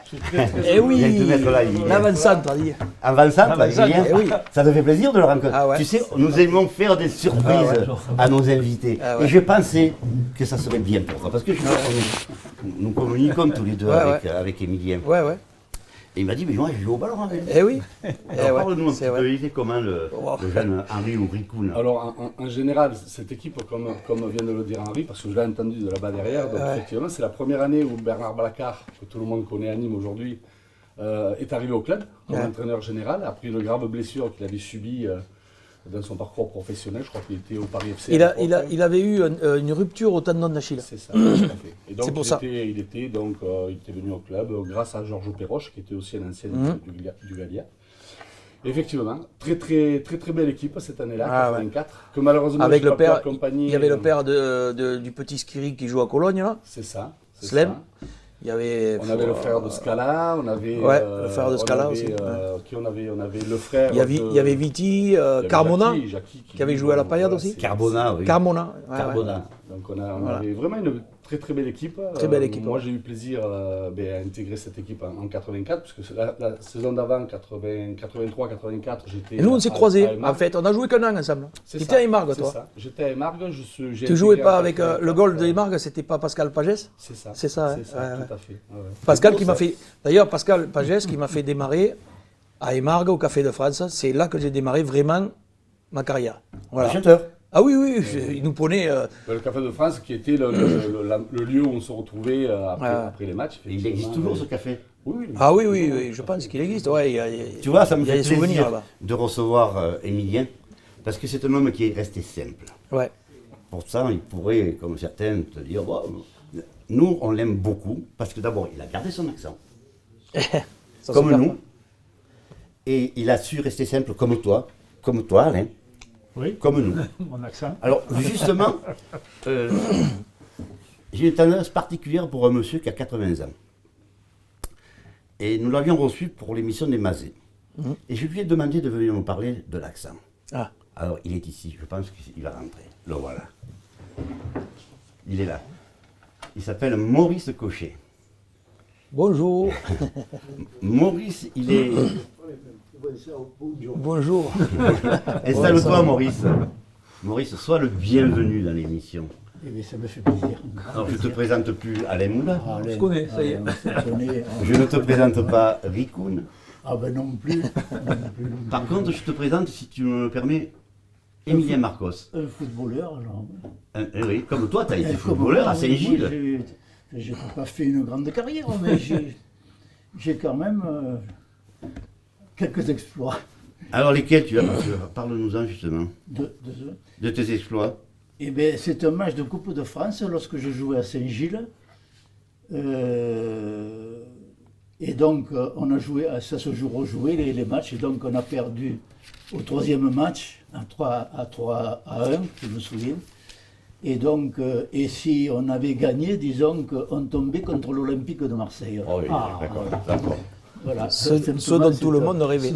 Eh oui. Viens te mettre là, Emilien. L'avant-centre, t'as dit. Avant-centre, Emilien. eh oui. Ça te fait plaisir de le rencontrer. Ah ouais. Tu sais, nous aimons faire des surprises à nos invités. Ah ouais. Et je pensais que ça serait bien pour toi. Parce que nous communiquons tous les deux Ouais, avec Emilien. Ouais, ouais. Et il m'a dit, mais moi, je joue au ballon avec lui. Eh oui. Alors, parle-nous un petit c'est peu, vrai. il était comment le jeune Henri ou Ricoun? Alors en général, cette équipe, comme vient de le dire Henri, parce que je l'ai entendu de là-bas derrière, donc effectivement c'est la première année où Bernard Blacard, que tout le monde connaît à Nîmes aujourd'hui, est arrivé au club comme entraîneur général, après une grave blessure qu'il avait subie dans son parcours professionnel. Je crois qu'il était au Paris FC. Il avait eu une rupture au tendon d'Achille. C'est ça, tout à fait. Et donc C'est pour ça. il était venu au club grâce à Georges Perroche, qui était aussi un ancien du Gallia. Effectivement, très belle équipe cette année-là, Ah, 84, que malheureusement Avec j'ai le pas pu père, accompagner. il y avait le père du petit Skiri qui joue à Cologne, là. C'est ça. c'est Slem. ça. Il y avait, On avait le frère de Scala, on avait. le frère de Scala on avait, aussi, Qui on avait le frère. il y avait Viti, il y avait Carmona, Jackie, qui avait joué à la Payade aussi. Carbona, oui. Carmona. Ouais, Carbona. Donc on avait vraiment une très belle équipe. Très belle équipe, Moi ouais. j'ai eu plaisir à intégrer cette équipe en 84, parce que la saison d'avant, 83-84, j'étais. Et nous, on s'est à croisés. Émargues. En fait, on a joué qu'un an ensemble. C'est Tu ça, étais à Émargues, c'est toi. ça. J'étais à Émargues. Tu jouais pas avec le goal de Émargues, c'était pas Pascal Pagès? C'est ça. C'est ça, hein. C'est ça, Ouais, tout à fait. Ouais, ouais. Pascal qui m'a fait. D'ailleurs, Pascal Pagès qui m'a fait démarrer à Émargues au Café de France. C'est là que j'ai démarré vraiment ma carrière. Voilà. Chanteur. Ah oui, oui, il nous prenait. Le Café de France, qui était le lieu où on se retrouvait après les matchs. Il existe effectivement. toujours ce café. Oui, Ah oui, oui, oui, je pense qu'il existe. Ouais, Tu vois, ça me il y a fait des souvenirs plaisir là-bas. de recevoir Emilien, parce que c'est un homme qui est resté simple. Ouais. Pour ça, il pourrait, comme certains, te dire, bon, nous, on l'aime beaucoup, parce que d'abord, il a gardé son accent, Ça comme se perd nous, pas. et il a su rester simple comme toi, Alain, Oui, comme nous. mon accent. Alors, justement, j'ai une tendance particulière pour un monsieur qui a 80 ans. Et nous l'avions reçu pour l'émission des Mazets. Et je lui ai demandé de venir nous parler de l'accent. Ah. Alors, il est ici, je pense qu'il va rentrer. Le voilà. Il est là. Il s'appelle Maurice Cochet. Bonjour. Maurice, il est... Bonjour. Installe-toi, Maurice. Maurice, sois le bienvenu dans l'émission. Eh bien, ça me fait plaisir. Alors, je ne te présente plus Alain Moula. On se connaît, ça y est. Je ne te présente pas Ricoun. Ah ben non plus. Par contre, je te présente, si tu me le permets, Emilien Marcos. Un footballeur, alors. Oui, comme toi, tu as été Comme footballeur moi, à oui, Saint-Gilles. moi, j'ai pas fait une grande carrière, mais j'ai quand même quelques exploits. Alors, lesquels tu as? Parce que parle-nous-en justement, De, de tes exploits. Eh bien, c'est un match de Coupe de France lorsque je jouais à Saint-Gilles. Et donc, on a joué, ça se joue rejoué les matchs, et donc on a perdu au troisième match, à 3 à 1, je me souviens. Et donc, et si on avait gagné, disons qu'on tombait contre l'Olympique de Marseille. Oh oui, Ah, d'accord, voilà. d'accord. Voilà. Ce Simplement, dont c'est tout le un- monde rêvait.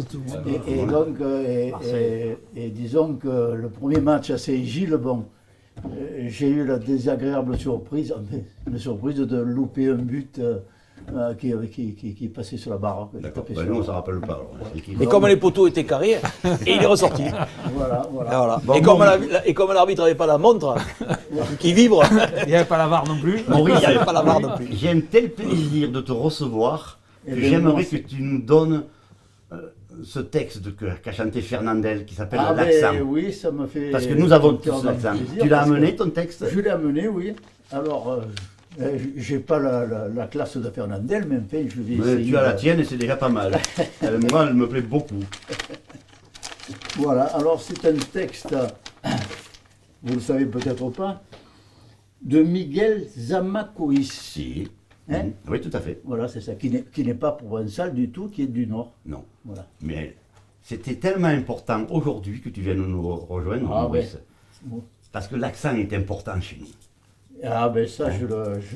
Et donc, et disons que le premier match à Saint-Gilles, bon, j'ai eu la désagréable surprise, une surprise de louper un but qui est passé sur la barre. D'accord. Tapé Ben, sur nous, on la ne s'en barre. rappelle pas. Alors. C'est qui? Et comme les poteaux étaient carrés, et il est ressorti. Et Voilà, voilà. voilà. Bon, et, bon. comme l'arbitre n'avait pas la montre qui vibre, Il n'y avait pas la VAR non plus. il n'y avait pas la barre non plus. J'ai un tel plaisir de te recevoir Eh que bien, j'aimerais moi que aussi. tu nous donnes ce texte qu'a chanté Fernandel qui s'appelle Ah L'accent. ben oui, ça me fait. Parce que nous avons un tous l'accent. plaisir, Tu l'as parce que amené ton texte? Je l'ai amené, oui. Alors, j'ai pas la classe de Fernandel, mais enfin, je vais Mais essayer. tu as la de- tienne et c'est déjà pas mal. Moi, elle me plaît beaucoup. Voilà, alors c'est un texte, vous le savez peut-être pas, de Miguel Zamacois. Si. Hein? Oui, tout à fait. Voilà, c'est ça, qui n'est pas provençal du tout, qui est du Nord. Non. Voilà. Mais c'était tellement important aujourd'hui que tu viennes nous rejoindre, Ah Maurice. Parce que l'accent est important chez nous. Ah ben ça, je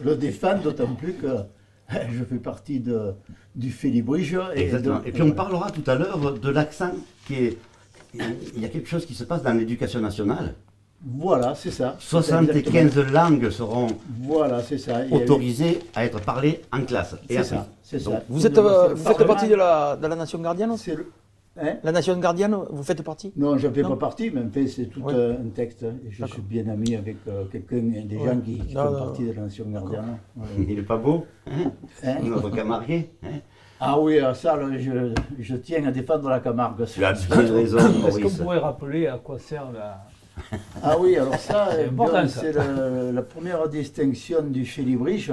le défends, d'autant plus que je fais partie du Félibrige. Exactement. Et puis on parlera tout à l'heure de l'accent qui est... Il y a quelque chose qui se passe dans l'éducation nationale. Voilà, c'est ça. 75 langues seront Voilà, c'est ça. autorisées à être parlées en classe. Et C'est ça, c'est ça. Vous faites partie de la Nation gardienne? C'est le... Hein? La Nation gardienne, vous faites partie? Non, je ne fais Non. pas partie, mais en fait, c'est tout un texte. Et je suis bien ami avec des gens qui font partie de la Nation gardienne. Voilà. Il n'est pas beau, hein, Hein? notre Camargue, hein. Ah oui, ça, là, je tiens à défendre la Camargue. Tu as bien raison, Est-ce qu'on Maurice. pourrait rappeler à quoi sert la... Ah oui, alors ça, C'est important, ça. c'est la première distinction du Félibrige,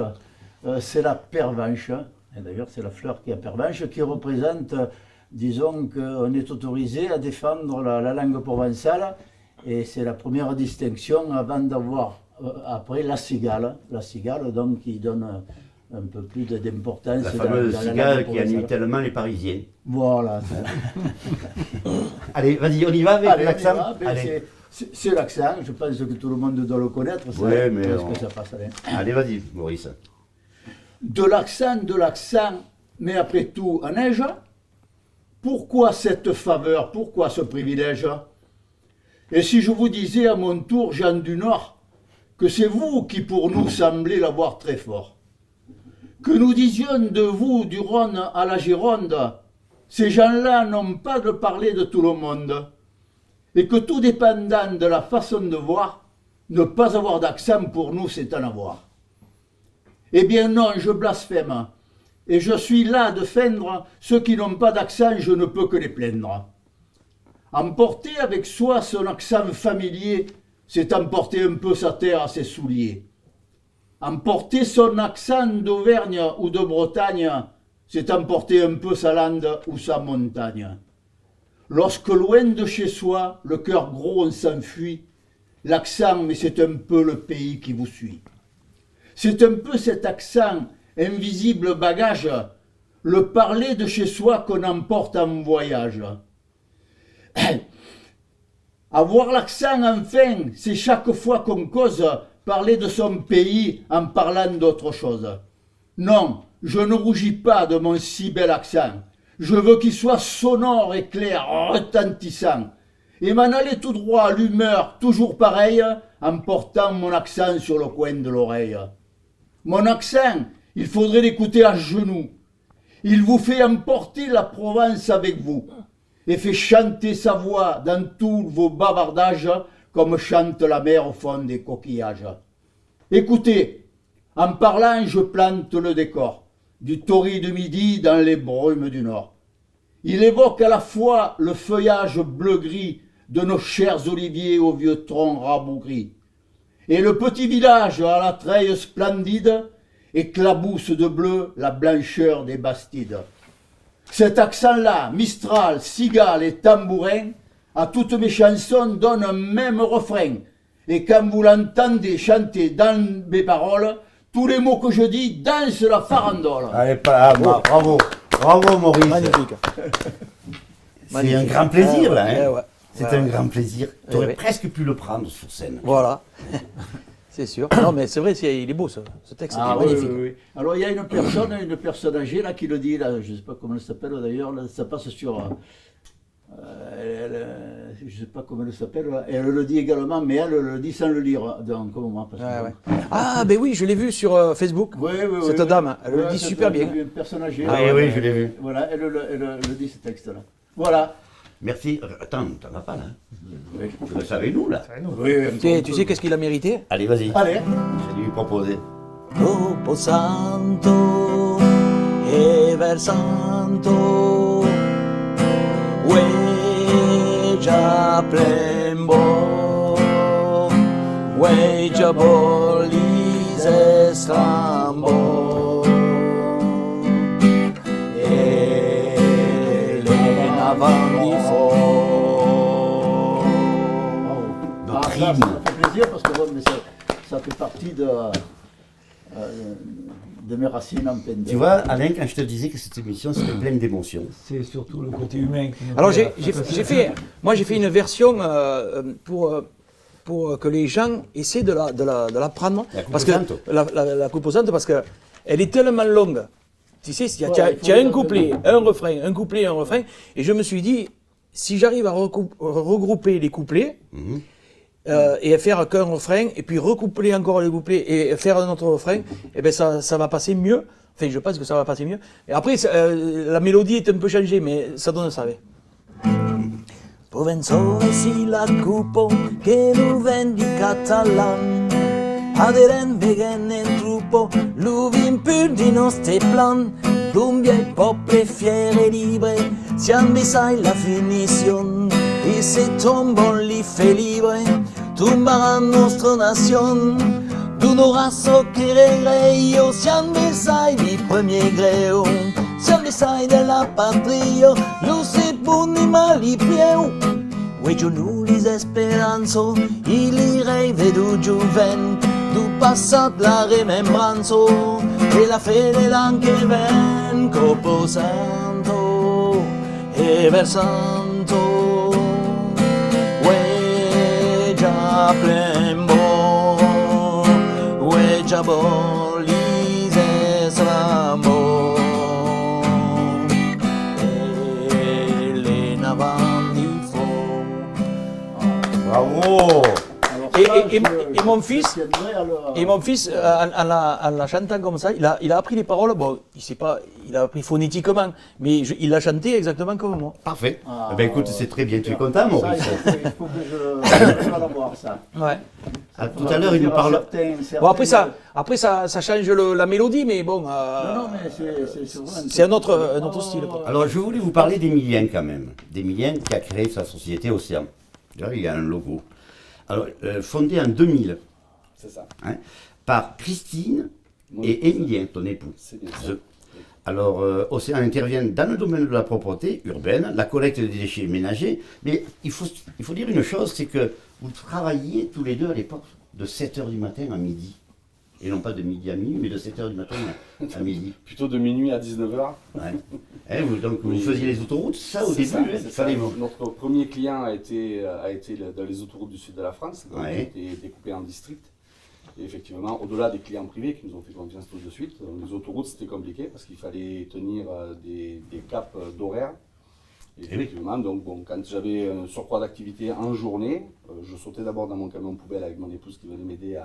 c'est la pervenche. Et d'ailleurs, c'est la fleur qui est pervenche, qui représente, disons qu'on est autorisé à défendre la langue provençale. Et c'est la première distinction avant d'avoir, après, la cigale. La cigale, donc, qui donne un peu plus d'importance. La fameuse dans la cigale langue qui anime provençale. tellement les Parisiens. Voilà. Allez, vas-y, on y va avec Allez, on y l'accent. va. Ben, Allez. c'est l'accent, je pense que tout le monde doit le connaître. Ça, Ouais, mais parce on- que ça passe bien. Allez, vas-y, Maurice. De l'accent, mais après tout, en neige. Pourquoi cette faveur, pourquoi ce privilège? Et si je vous disais à mon tour, Jean du Nord, que c'est vous qui pour nous semblez l'avoir très fort, que nous disions de vous du Rhône à la Gironde, ces gens-là n'ont pas de parler de tout le monde, et que tout dépendant de la façon de voir, ne pas avoir d'accent pour nous c'est en avoir. Eh bien non, je blasphème, et je suis là de feindre ceux qui n'ont pas d'accent, je ne peux que les plaindre. Emporter avec soi son accent familier, c'est emporter un peu sa terre à ses souliers. Emporter son accent d'Auvergne ou de Bretagne, c'est emporter un peu sa lande ou sa montagne. Lorsque loin de chez soi, le cœur gros on s'enfuit, l'accent, mais c'est un peu le pays qui vous suit. C'est un peu cet accent, invisible bagage, le parler de chez soi qu'on emporte en voyage. Avoir l'accent, enfin, c'est chaque fois qu'on cause, parler de son pays en parlant d'autre chose. Non, je ne rougis pas de mon si bel accent. Je veux qu'il soit sonore et clair, retentissant, et m'en aller tout droit à l'humeur toujours pareille, en portant mon accent sur le coin de l'oreille. Mon accent, il faudrait l'écouter à genoux. Il vous fait emporter la Provence avec vous, et fait chanter sa voix dans tous vos bavardages, comme chante la mer au fond des coquillages. Écoutez, en parlant, je plante le décor du Tauride de midi dans les brumes du nord. Il évoque à la fois le feuillage bleu-gris de nos chers oliviers aux vieux troncs rabougris, et le petit village à la treille splendide éclabousse de bleu la blancheur des bastides. Cet accent-là, Mistral, cigale et tambourin, à toutes mes chansons donne un même refrain. Et quand vous l'entendez chanter dans mes paroles, tous les mots que je dis dansent la farandole. Allez, bravo, bravo Maurice. Magnifique. C'est un grand plaisir là. Hein. Ouais. C'est Ouais, un ouais. grand plaisir. Tu Ouais, aurais ouais. presque pu le prendre sur scène. Voilà. C'est sûr. Non, mais c'est vrai, il est beau ce texte. Ah, il est oui, magnifique. oui, oui. Alors il y a une personne âgée là qui le dit, là, je ne sais pas comment elle s'appelle d'ailleurs, là, ça passe sur... je ne sais pas comment elle s'appelle, là. Elle le dit également, mais elle le dit sans le lire. Donc, comment, parce que- Ouais, ouais. Ah, ben oui, je l'ai vu sur Facebook. Oui, oui, oui, Cette oui. dame, elle le Ouais, dit c'est super bien. Une personne âgée. Ah là, oui, je l'ai vu. Voilà, elle le dit ce texte-là. Voilà. Merci. Attends, t'en as pas là. Le savez-nous là. Oui, Tu sais qu'est-ce qu'il a mérité? Allez, vas-y. Allez. Je vais lui proposer. Dopo santo e versanto, Weja plembo, Weja bolise slambo, Elena van die fo. Ah, ça me fait plaisir parce que bon, mais ça fait partie de mes racines en peine. Tu vois, Alain, quand je te disais que cette émission serait pleine d'émotions. C'est surtout le côté humain qui nous Alors plaît. j'ai fait une version pour que les gens essaient de la prendre. La Parce que composante. la composante, parce qu'elle est tellement longue. Tu sais, tu Ouais, as il faut un dire couplet, un refrain, un couplet, un refrain. Et je me suis dit, si j'arrive à regrouper les couplets, et à faire qu'un refrain, et puis recoupler encore les couplets et faire un autre refrain, et ben ça va passer mieux. Enfin, je pense que ça va passer mieux. Et après, la mélodie est un peu changée, mais ça donne ça. Provenzone si la cupo che nu vendi catalan Aderen vegen en trupo L'uvin pur di nostre plan Plumbia il pople fiere libre Sian besai la finition E se tombon li fe libre Tumbaran nostra nación D'un raso que regreio Sian besai li premier greo Sian besai de la patria Luce buni mali pieu Ue giorni li speranzo I li reve du giuven Du passat la remembranzo E la fede l'anche ven Corpo santo E versanto Ue già plembo Ue già bolise srambo E le navandi fo Bravo. Alors Et- ça, et- et- je- et mon je fils- tiendrai à le- Et mon fils, en la chantant comme ça, il a appris les paroles. Bon, il a appris phonétiquement, mais il l'a chanté exactement comme moi. Parfait. Ah, Eh ben, écoute, c'est très bien. Tu es content, Ça, Maurice? il faut que je vais l'avoir, ça. Ouais. Ah, tout à l'heure, il nous parle. Bon, après ça change la mélodie, mais bon, Non, non, mais c'est souvent c'est un autre style, quoi. Alors, je voulais vous parler d'Emilien quand même. D'Emilien qui a créé sa société Océan. Là, il y a un logo. Alors, fondé en 2000 C'est ça. hein, par Christine Mon et épouse. Emilien, ton époux. C'est bien ça. The. Alors, Océan intervient dans le domaine de la propreté urbaine, la collecte des déchets ménagers, mais il faut dire une chose, c'est que vous travailliez tous les deux à l'époque de 7h du matin à midi. Et non pas de midi à minuit, mais de 7h du matin à midi. Plutôt de minuit à 19h. Ouais. Donc vous Oui. faisiez les autoroutes, ça au C'est début, ça, hein, c'est il ça. fallait Notre premier client a été dans les autoroutes du sud de la France, donc Ouais. qui était découpé en districts. Et effectivement, au-delà des clients privés qui nous ont fait confiance tout de suite, les autoroutes c'était compliqué parce qu'il fallait tenir des caps d'horaire. Et oui. effectivement, donc bon, quand j'avais un surcroît d'activité en journée, je sautais d'abord dans mon camion poubelle avec mon épouse qui venait m'aider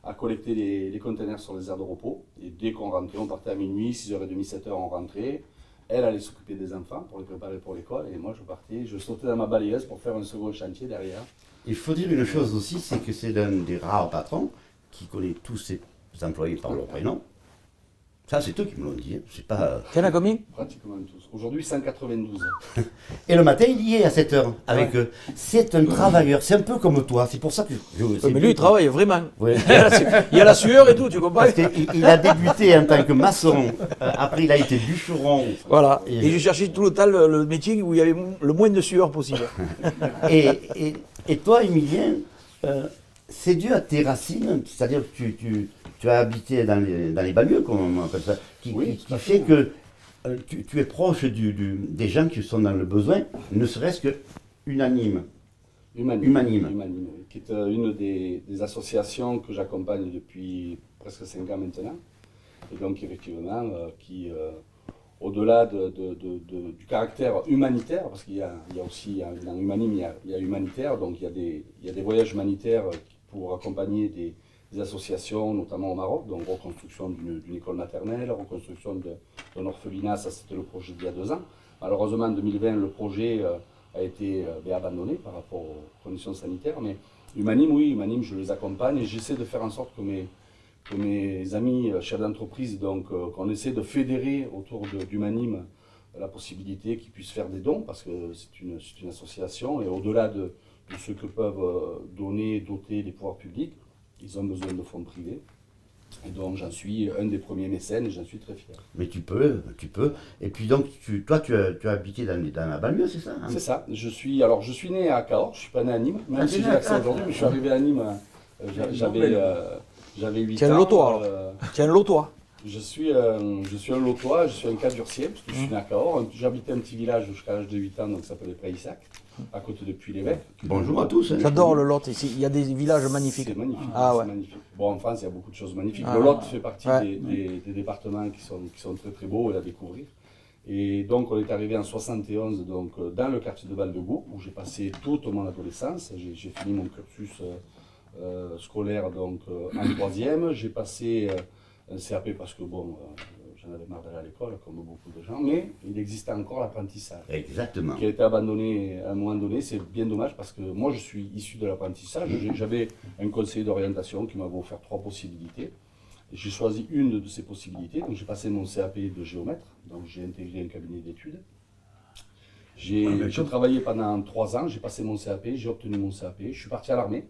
à collecter les containers sur les aires de repos. Et dès qu'on rentrait, on partait à minuit, 6h30, 7h, on rentrait. Elle allait s'occuper des enfants pour les préparer pour l'école. Et moi, je partais, je sautais dans ma balayeuse pour faire un second chantier derrière. Il faut dire une chose aussi, c'est que c'est l'un des rares patrons qui connaît tous ses employés par leur prénom. Ça, c'est eux qui me l'ont dit, hein. C'est pas... T'en as combien? Pratiquement tous. Aujourd'hui, 192. Et le matin, il y est à 7h avec eux. C'est un travailleur, c'est un peu comme toi, c'est pour ça que... Ouais, mais lui, il travaille vraiment. Ouais. Il y a la sueur et tout, tu comprends? Parce qu'il a débuté en tant que maçon, après il a été bûcheron, Voilà. Et- Et j'ai cherché tout le temps le métier où il y avait le moins de sueur possible. et toi, Emilien, c'est dû à tes racines, c'est-à-dire que tu as habité dans les banlieues, comme on appelle ça, qui tout à fait que tu es proche des gens qui sont dans le besoin, ne serait-ce que unanime. Humanime. Oui, qui est une des associations que j'accompagne depuis presque 5 ans maintenant. Et donc, effectivement, au-delà du caractère humanitaire, parce qu'il y a aussi, dans Humanime, il y a humanitaire, donc il y a des voyages humanitaires pour accompagner des associations, notamment au Maroc, donc reconstruction d'une école maternelle, reconstruction d'un orphelinat, ça c'était le projet d'il y a 2 ans. Malheureusement, en 2020, le projet a été abandonné par rapport aux conditions sanitaires, mais Humanime, oui, Humanime, je les accompagne et j'essaie de faire en sorte que mes amis chefs d'entreprise, donc qu'on essaie de fédérer autour d'Humanime la possibilité qu'ils puissent faire des dons, parce que c'est une association, et au-delà de ce que peuvent doter les pouvoirs publics, ils ont besoin de fonds privés. Et donc j'en suis un des premiers mécènes et j'en suis très fier. Mais tu peux. Et puis donc, toi, tu as habité dans la banlieue, c'est ça, hein? C'est ça, je suis né à Cahors, je ne suis pas né à Nîmes, même Ah, si t'es j'ai né à l'accent aujourd'hui, mais je suis arrivé à Nîmes, j'avais 8 ans. Tiens, le loto, alors. Tiens, l'eau, toi. Je suis un Lotois, je suis un Cadurcien, parce que je suis né à Cahors. J'habitais un petit village jusqu'à l'âge de 8 ans, donc ça s'appelait Prayssac, à côté de Puy-l'Évêque. Bonjour à tous. Hein. J'adore le Lot ici. Il y a des villages magnifiques. C'est magnifique. Ah c'est ouais. magnifique. Bon, en France, il y a beaucoup de choses magnifiques. Ah, le Lot fait partie ouais. des départements qui sont très très beaux à découvrir. Et donc, on est arrivé en 71 donc, dans le quartier de Val-de-Gour, où j'ai passé toute mon adolescence. J'ai fini mon cursus scolaire donc, en troisième. J'ai passé un CAP parce que bon, j'en avais marre d'aller à l'école, comme beaucoup de gens, mais il existait encore l'apprentissage. Exactement. Qui a été abandonné à un moment donné. C'est bien dommage parce que moi, je suis issu de l'apprentissage. J'avais un conseiller d'orientation qui m'avait offert 3 possibilités. J'ai choisi une de ces possibilités, donc j'ai passé mon CAP de géomètre, donc j'ai intégré un cabinet d'études. J'ai travaillé pendant 3 ans, j'ai passé mon CAP, j'ai obtenu mon CAP, je suis parti à l'armée.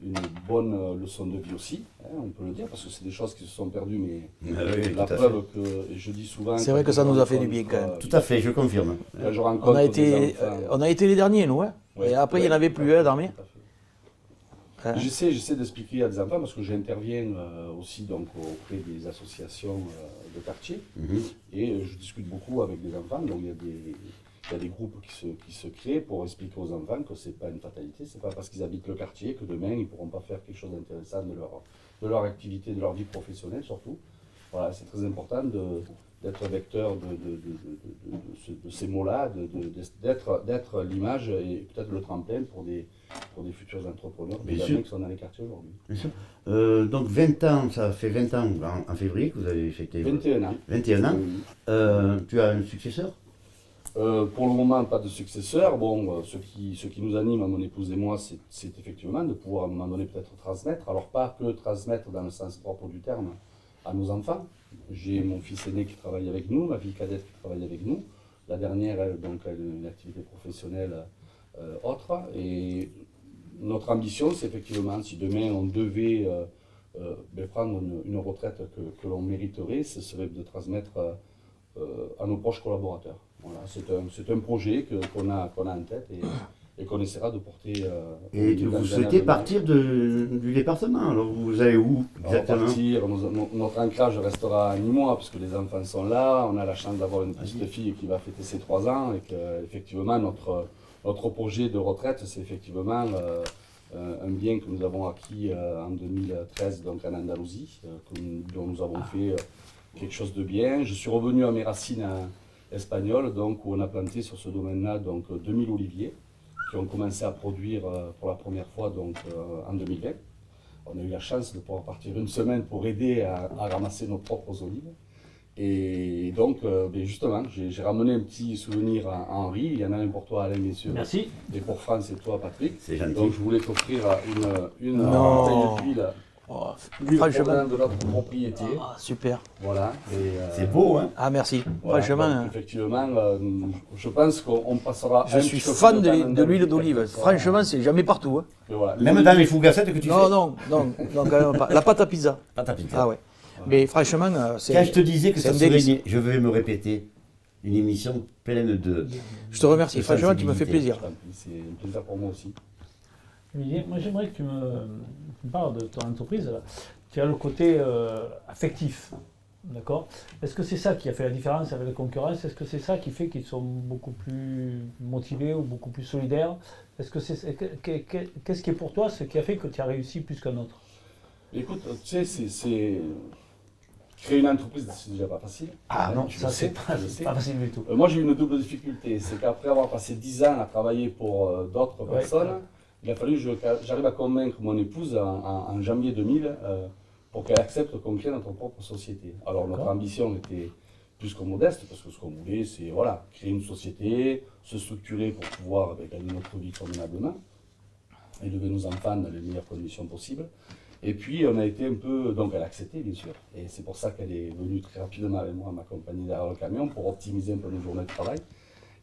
Une bonne leçon de vie aussi, hein, on peut le dire, parce que c'est des choses qui se sont perdues, mais Oui, la tout à preuve que, et je dis souvent... C'est vrai que ça nous a fait du bien quand même. Tout à fait, je confirme. Quand je rencontre des enfants... On a été les derniers, nous. Hein. Ouais, Et après, il n'y en avait plus, hein, l'armée. tout à fait. Hein. J'essaie d'expliquer à des enfants parce que j'interviens aussi donc, auprès des associations de quartier et je discute beaucoup avec des enfants. Donc il y a des groupes qui se créent pour expliquer aux enfants que ce n'est pas une fatalité, c'est pas parce qu'ils habitent le quartier que demain ils ne pourront pas faire quelque chose d'intéressant de leur activité, de leur vie professionnelle surtout. Voilà, c'est très important d'être vecteur de ces mots-là, d'être l'image et peut-être le tremplin pour des futurs entrepreneurs Bien des sûr. gamins qui sont dans les quartiers aujourd'hui. Bien sûr. Donc 20 ans, ça fait 20 ans en février que vous avez fêté. 21 ans. 21 ans. Oui. Tu as un successeur? Pour le moment, pas de successeur. Bon, ce qui nous anime, à mon épouse et moi, c'est effectivement de pouvoir à un moment donné peut-être transmettre. Alors pas que transmettre dans le sens propre du terme à nos enfants. J'ai mon fils aîné qui travaille avec nous, ma fille cadette qui travaille avec nous. La dernière, elle, donc, a une activité professionnelle autre. Et notre ambition, c'est effectivement, si demain on devait prendre une retraite que l'on mériterait, ce serait de transmettre à nos proches collaborateurs. Voilà, c'est un projet qu'on a en tête et qu'on essaiera de porter. Et vous souhaitez partir du département, alors vous allez où exactement? Partir, notre ancrage restera ni moi, parce que les enfants sont là, on a la chance d'avoir une petite fille qui va fêter ses 3 ans, et qu'effectivement notre projet de retraite, c'est effectivement un bien que nous avons acquis en 2013 donc en Andalousie, dont nous avons fait quelque chose de bien. Je suis revenu à mes racines espagnoles, donc, où on a planté sur ce domaine-là donc 2000 oliviers, qui ont commencé à produire pour la première fois donc, en 2020. On a eu la chance de pouvoir partir une semaine pour aider à ramasser nos propres olives. Et donc, justement, j'ai ramené un petit souvenir à Henri. Il y en a un pour toi, Alain, bien sûr. Merci. Et pour France et toi, Patrick. C'est gentil. Donc, je voulais t'offrir une Non. bouteille d'huile. Oh, L'huile franchement. provenant de notre propriété. Ah, super. Voilà. Et, C'est beau, hein? Ah, merci. voilà, Franchement, donc, effectivement, je pense qu'on passera. je un suis petit peu fan plus temps en de l'huile Andalousie, d'olive. quelque part. Franchement, c'est jamais partout. Hein. Et voilà. Même dans les fougassettes que tu Non, fais? non, quand même pas. La pâte à pizza. Pas ta pizza. Ah ouais. Mais franchement, c'est. Quand je te disais que c'est ça un serait, délice. je vais me répéter, une émission pleine de... Je te remercie. de Franchement, tu me fais sensibilité. plaisir. Je t'en prie, c'est un plaisir pour moi aussi. Olivier, moi j'aimerais que tu me parles de ton entreprise. Là. Tu as le côté affectif, d'accord? Est-ce que c'est ça qui a fait la différence avec la concurrence? Est-ce que c'est ça qui fait qu'ils sont beaucoup plus motivés ou beaucoup plus solidaires? Est-ce que qu'est-ce qui est pour toi ce qui a fait que tu as réussi plus qu'un autre? Écoute, tu sais, c'est. Créer une entreprise, c'est déjà pas facile. Ah non, je ça le sais, c'est je le sais. pas facile du tout. Moi, j'ai eu une double difficulté. C'est qu'après avoir passé 10 ans à travailler pour d'autres Ouais. personnes, il a fallu que j'arrive à convaincre mon épouse en janvier 2000 pour qu'elle accepte qu'on crée notre propre société. Alors, notre D'accord. ambition était plus que modeste, parce que ce qu'on voulait, c'est voilà, créer une société, se structurer pour pouvoir gagner notre vie convenablement, élever nos enfants dans les meilleures conditions possibles. Et puis, on a été un peu... Donc, elle a accepté, bien sûr. Et c'est pour ça qu'elle est venue très rapidement avec moi m'accompagner derrière le camion pour optimiser un peu nos journées de travail.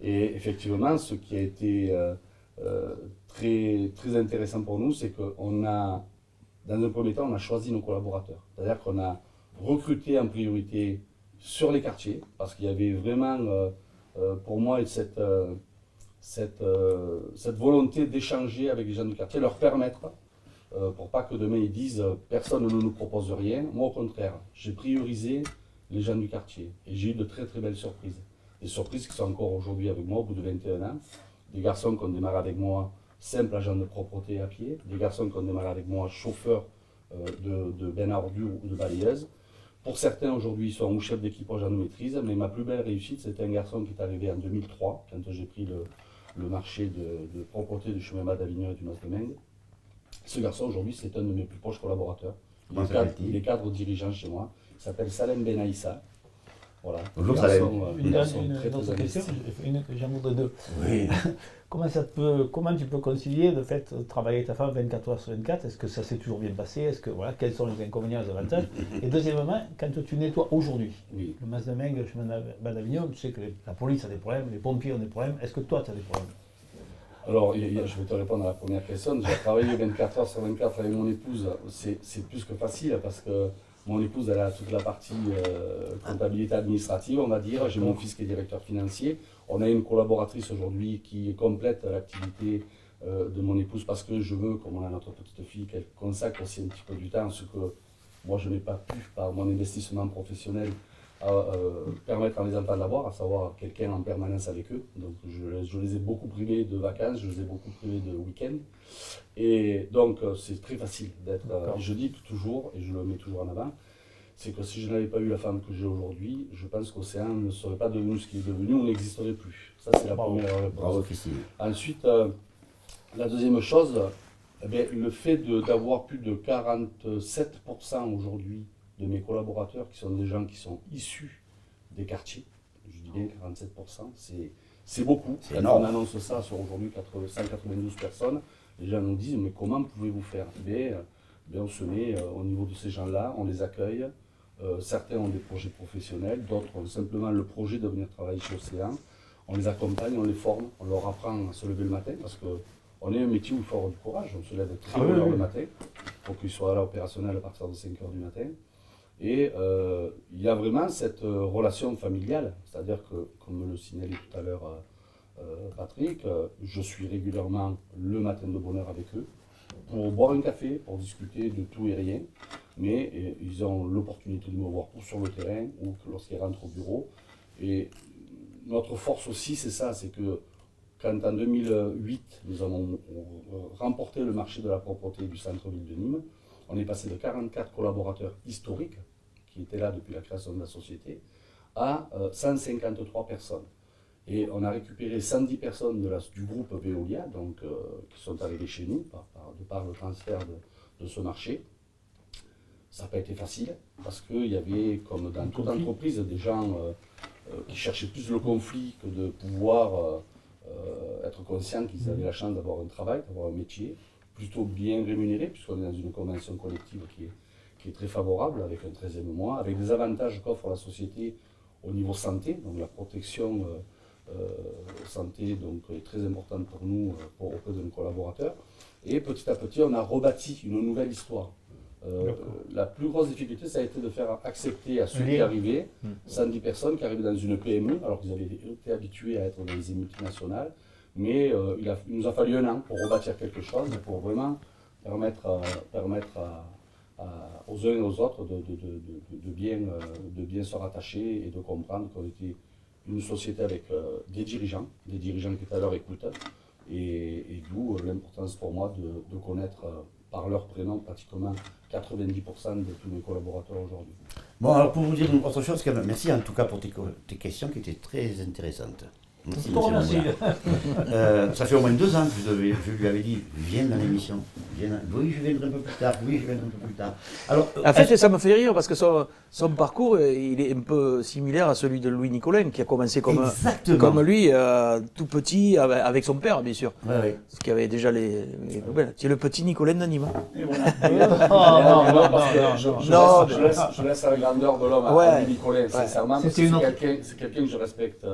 Et effectivement, ce qui a été très, très intéressant pour nous, c'est qu'on a, dans un premier temps, on a choisi nos collaborateurs. C'est-à-dire qu'on a recruté en priorité sur les quartiers, parce qu'il y avait vraiment, pour moi, cette volonté d'échanger avec les gens du quartier, leur permettre pour pas que demain ils disent personne ne nous propose rien. Moi au contraire, j'ai priorisé les gens du quartier et j'ai eu de très très belles surprises. Des surprises qui sont encore aujourd'hui avec moi au bout de 21 ans. Des garçons qui ont démarré avec moi simple agent de propreté à pied, des garçons qui ont démarré avec moi chauffeur de benne à ordures ou de balayeuse. Pour certains aujourd'hui ils sont ou chef d'équipe ou agent de maîtrise, mais ma plus belle réussite c'était un garçon qui est arrivé en 2003 quand j'ai pris le marché de propreté du chemin bas d'Avignon et du Mas de Mende. Ce garçon aujourd'hui c'est un de mes plus proches collaborateurs. Il est cadre dirigeant chez moi. Il s'appelle Salem Benaïssa. Voilà. Bonjour Salem. Une autre question, j'en voudrais deux. Oui. Comment tu peux concilier le fait de travailler avec ta femme 24 heures sur 24? Est-ce que ça s'est toujours bien passé? Est-ce que, voilà, quels sont les inconvénients et les avantages? Et deuxièmement, quand tu nettoies aujourd'hui, Oui. le Mas de Mende, le chemin d'Avignon, tu sais que la police a des problèmes, les pompiers ont des problèmes. Est-ce que toi, tu as des problèmes? Alors, je vais te répondre à la première question. J'ai travaillé 24 heures sur 24 avec mon épouse. C'est plus que facile parce que mon épouse, elle a toute la partie comptabilité administrative, on va dire. J'ai mon fils qui est directeur financier. On a une collaboratrice aujourd'hui qui complète l'activité de mon épouse parce que je veux, comme on a notre petite fille, qu'elle consacre aussi un petit peu du temps, ce que moi je n'ai pas pu par mon investissement professionnel permettre à mes enfants d'avoir, à savoir quelqu'un en permanence avec eux. Donc je les ai beaucoup privés de vacances, je les ai beaucoup privés de week-ends. Et donc c'est très facile d'être... je dis toujours, et je le mets toujours en avant, c'est que si je n'avais pas eu la femme que j'ai aujourd'hui, je pense qu'Océan ne serait pas devenu ce qu'il est devenu, on n'existerait plus. Ça c'est la première réponse. Bravo Christine. Ensuite, la deuxième chose, eh bien, le fait d'avoir plus de 47% aujourd'hui de mes collaborateurs qui sont des gens qui sont issus des quartiers, je dis bien 47%, c'est beaucoup. C'est Quand énorme. on annonce ça sur aujourd'hui 192 personnes, les gens nous disent mais comment pouvez-vous faire? Bien, on se met au niveau de ces gens-là, on les accueille. Certains ont des projets professionnels, d'autres ont simplement le projet de venir travailler chez Océan. On les accompagne, on les forme, on leur apprend à se lever le matin parce qu'on est un métier où il faut avoir du courage. On se lève très tôt le matin pour qu'ils soient là opérationnels à partir de 5 h du matin. Et il y a vraiment cette relation familiale, c'est-à-dire que, comme me le signalait tout à l'heure Patrick, je suis régulièrement le matin de bonne heure avec eux pour boire un café, pour discuter de tout et rien, mais ils ont l'opportunité de me voir ou sur le terrain ou lorsqu'ils rentrent au bureau. Et notre force aussi, c'est ça, c'est que quand en 2008, nous avons remporté le marché de la propreté du centre-ville de Nîmes, on est passé de 44 collaborateurs historiques, qui étaient là depuis la création de la société, à 153 personnes. Et on a récupéré 110 personnes du groupe Veolia, donc, qui sont arrivées chez nous, de par le transfert de ce marché. Ça n'a pas été facile, parce qu'il y avait, comme dans toute entreprise, des gens qui cherchaient plus le conflit que de pouvoir être conscients qu'ils avaient la chance d'avoir un travail, d'avoir un métier, plutôt bien rémunéré, puisqu'on est dans une convention collective qui est très favorable, avec un 13e mois, avec des avantages qu'offre la société au niveau santé, donc la protection santé donc, est très importante pour nous, auprès de nos collaborateurs. Et petit à petit, on a rebâti une nouvelle histoire. La plus grosse difficulté, ça a été de faire accepter à ceux qui arrivaient, 110 personnes qui arrivaient dans une PME, alors qu'ils avaient été habitués à être dans les multinationales, mais il nous a fallu un an pour rebâtir quelque chose, pour vraiment permettre aux uns et aux autres de bien se rattacher et de comprendre qu'on était une société avec des dirigeants qui étaient à leur écoute, et d'où l'importance pour moi de connaître par leur prénom pratiquement 90% de tous mes collaborateurs aujourd'hui. Bon, alors pour vous dire une autre chose, quand même, merci en tout cas pour tes questions qui étaient très intéressantes. Merci, monsieur Moulin. Ça fait au moins 2 ans que je lui avais dit, viens dans l'émission. Oui, je viendrai un peu plus tard. Oui, je viendrai un peu plus tard. Alors, en fait, ça me fait rire parce que son parcours, il est un peu similaire à celui de Louis Nicolin, qui a commencé comme lui, tout petit, avec son père, bien sûr. Ouais, ouais. Ce qui avait déjà les nouvelles. Tu es le petit Nicolin d'Anima. Je laisse à la grandeur de l'homme à Louis Nicolin, sincèrement, parce que c'est quelqu'un que je respecte.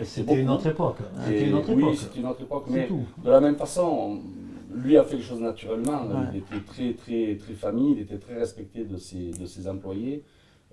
C'était une autre époque. Oui, c'était une autre époque, mais de la même façon, lui a fait les choses naturellement. Il était très famille, il était très respecté de ses employés.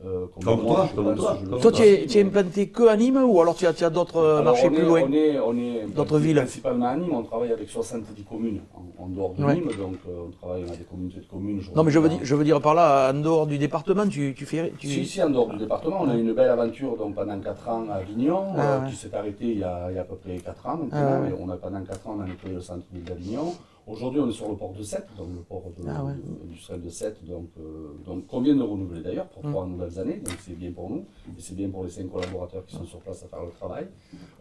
Comme toi, je pense, toi. je le Toi, fais. tu es implanté que à Nîmes ou alors tu as d'autres marchés plus loin? On est D'autres villes. principalement à Nîmes, on travaille avec 70 communes en dehors de Ouais. Nîmes, donc on travaille avec des communautés de communes. Non, mais je veux dire par là, en dehors du département, tu fais. Si, en dehors du département, on a eu une belle aventure donc, pendant 4 ans à Avignon, Ah, ouais. qui s'est arrêtée il y a à peu près 4 ans maintenant. Ah, ouais. Et pendant 4 ans, on a nettoyé le centre-ville d'Avignon. Aujourd'hui, on est sur le port de Sète, donc le port ouais. industriel de Sète, donc qu'on vient de renouveler d'ailleurs pour 3 nouvelles années, donc c'est bien pour nous, et c'est bien pour les 5 collaborateurs qui sont sur place à faire le travail.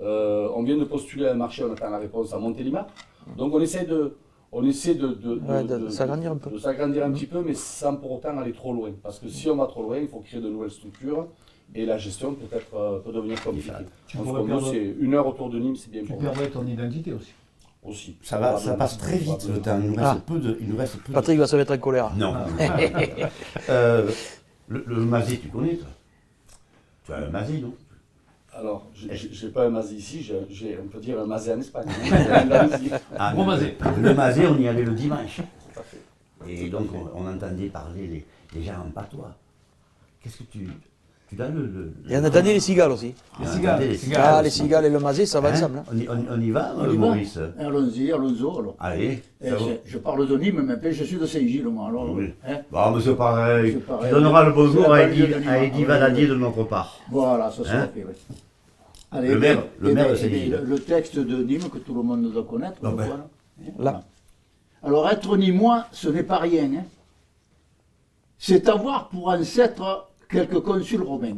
On vient de postuler à un marché, on attend la réponse à Montélimar, donc on essaie de s'agrandir un peu. de s'agrandir un petit peu, mais sans pour autant aller trop loin, parce que si on va trop loin, il faut créer de nouvelles structures, et la gestion peut devenir compliquée. Tu Donc pourrais pour nous, perdre- c'est 1 heure autour de Nîmes, c'est bien Tu pour nous. perdrais ton identité aussi. Aussi. Ça passe très vite le temps. Il nous reste peu de. Patrick va se mettre en colère. Non. Le Mazé, tu connais, toi? Tu as un Mazé, non? Alors, j'ai pas un Mazé ici, on peut dire un Mazé en Espagne. En Andalousie. Ah, Gros Mazé. Le Mazé, on y allait le dimanche. Tout à fait. Et donc, on entendait parler les gens en patois. Qu'est-ce que tu donnes le. Et on attendait les cigales aussi. Les cigales, les les cigales. Ah, les cigales et le mazé, ça va ensemble. Hein. On y va, On y va Maurice? Allons-y, allons-y alors. Allez. Eh, ça va. je parle de Nîmes, mais je suis de Saint-Gilles, moi. Alors, Oui. hein. Bon, mais c'est pareil. C'est pareil. Tu donneras le C'est bonjour la à banlieue Eddy, de Nîmes. à Eddy Ah, Valadier oui. de notre part. Voilà, ça sera Hein? fait, oui. Allez, Le maire eh bien, de Saint-Gilles. le texte de Nîmes que tout le monde doit connaître. Ah ben. voilà. Hein, Là. voilà. Alors, être Nîmois, ce n'est pas rien. Hein. C'est avoir pour ancêtre quelques consuls romains.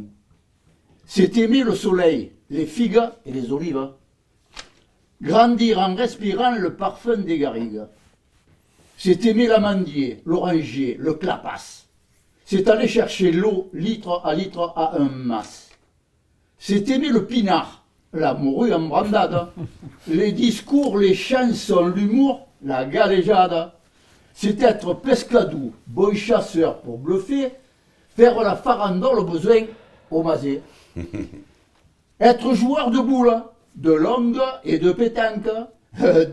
C'est aimer le soleil, les figues et les olives. Grandir en respirant le parfum des garrigues. C'est aimer l'amandier, l'oranger, le clapas. C'est aller chercher l'eau litre à un mas. C'est aimer le pinard, la morue en brandade, les discours, les chansons, l'humour, la galéjade. C'est être pescadou, boy chasseur pour bluffer, faire la farandole au besoin au Mazé. Être joueur de boules, de longue et de pétanque,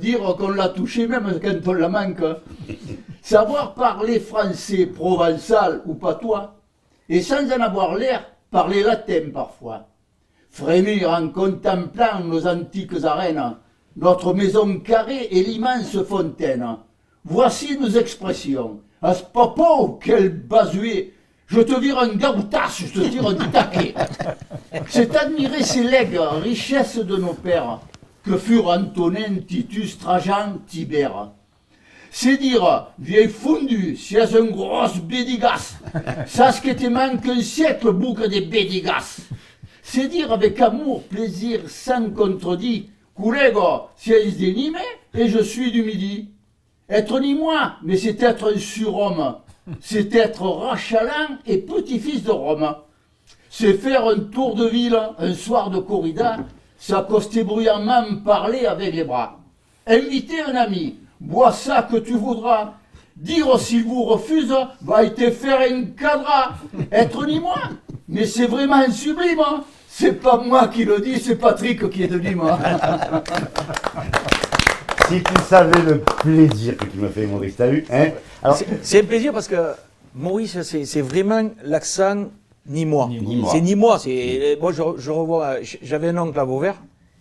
dire qu'on l'a touché même quand on la manque. Savoir parler français, provençal ou patois, et sans en avoir l'air, parler latin parfois. Frémir en contemplant nos antiques arènes, notre maison carrée et l'immense fontaine. Voici nos expressions. À ce popo, quel basuet! Je te vire un gaoutas, je te tire un taquet. C'est admirer ces legs, richesses de nos pères, que furent Antonin, Titus, Trajan, Tibère. C'est dire, vieille fondue, si elles un grosse bédigasse, ça ce qui te manque un siècle, boucle des bédigasses. C'est dire avec amour, plaisir, sans contredit, collègue, si elles dénimé, et je suis du midi. Être ni moi, mais c'est être un surhomme. C'est être rachalant et petit-fils de Rome. C'est faire un tour de ville, un soir de corrida, s'accoster bruyamment, parler avec les bras. Inviter un ami, bois ça que tu voudras. Dire s'il vous refuse, va te faire un cadra. Être ni moi, mais c'est vraiment sublime. Hein. C'est pas moi qui le dis, c'est Patrick qui est de Nîmes. Si tu savais le plaisir que tu m'as fait, Maurice, t'as eu, hein? Alors, C'est un plaisir parce que Maurice, c'est vraiment l'accent nîmois. Nîmois. C'est nîmois. Moi, je revois, j'avais un oncle à Vauvert.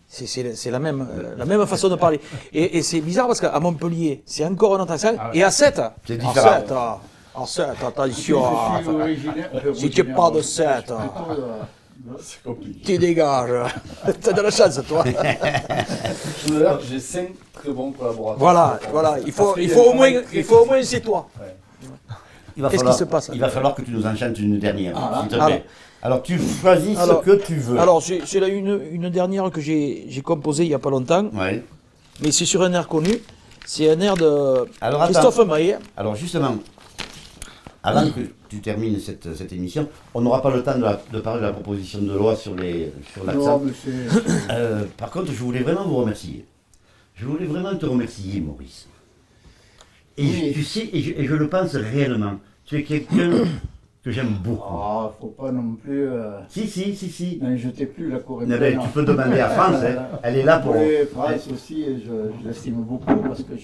C'est la même façon de parler. Et c'est bizarre parce qu'à Montpellier, c'est encore un autre accent. Et à 7, C'est différent. En 7, attention. Je suis originaire. Si tu pas de 7, C'est compliqué. tu dégages. T'as de la chance, toi. Je veux dire que j'ai 5 très bons collaborateurs. Voilà. Il faut au moins c'est toi. Qu'est-ce qui se passe? Il va falloir que tu nous enchantes une dernière, s'il te plaît. Alors. Alors, tu choisis Alors. ce que tu veux. Alors, c'est là une dernière que j'ai composée il n'y a pas longtemps, Ouais. mais c'est sur un air connu. C'est un air de Alors, attends. Christophe Maé. Alors, justement, avant que tu termines cette émission, on n'aura pas le temps de parler de la proposition de loi sur l'accent. Non, mais c'est. Par contre, je voulais vraiment vous remercier. Je voulais vraiment te remercier, Maurice. Et Oui. tu sais, et je le pense réellement, tu es quelqu'un que j'aime beaucoup. Ah, faut pas non plus. Si. Ne jetez plus la Corée. Eh ben, tu peux demander à France, hein. Elle est là pour... Oui, France aussi, et je l'estime beaucoup parce que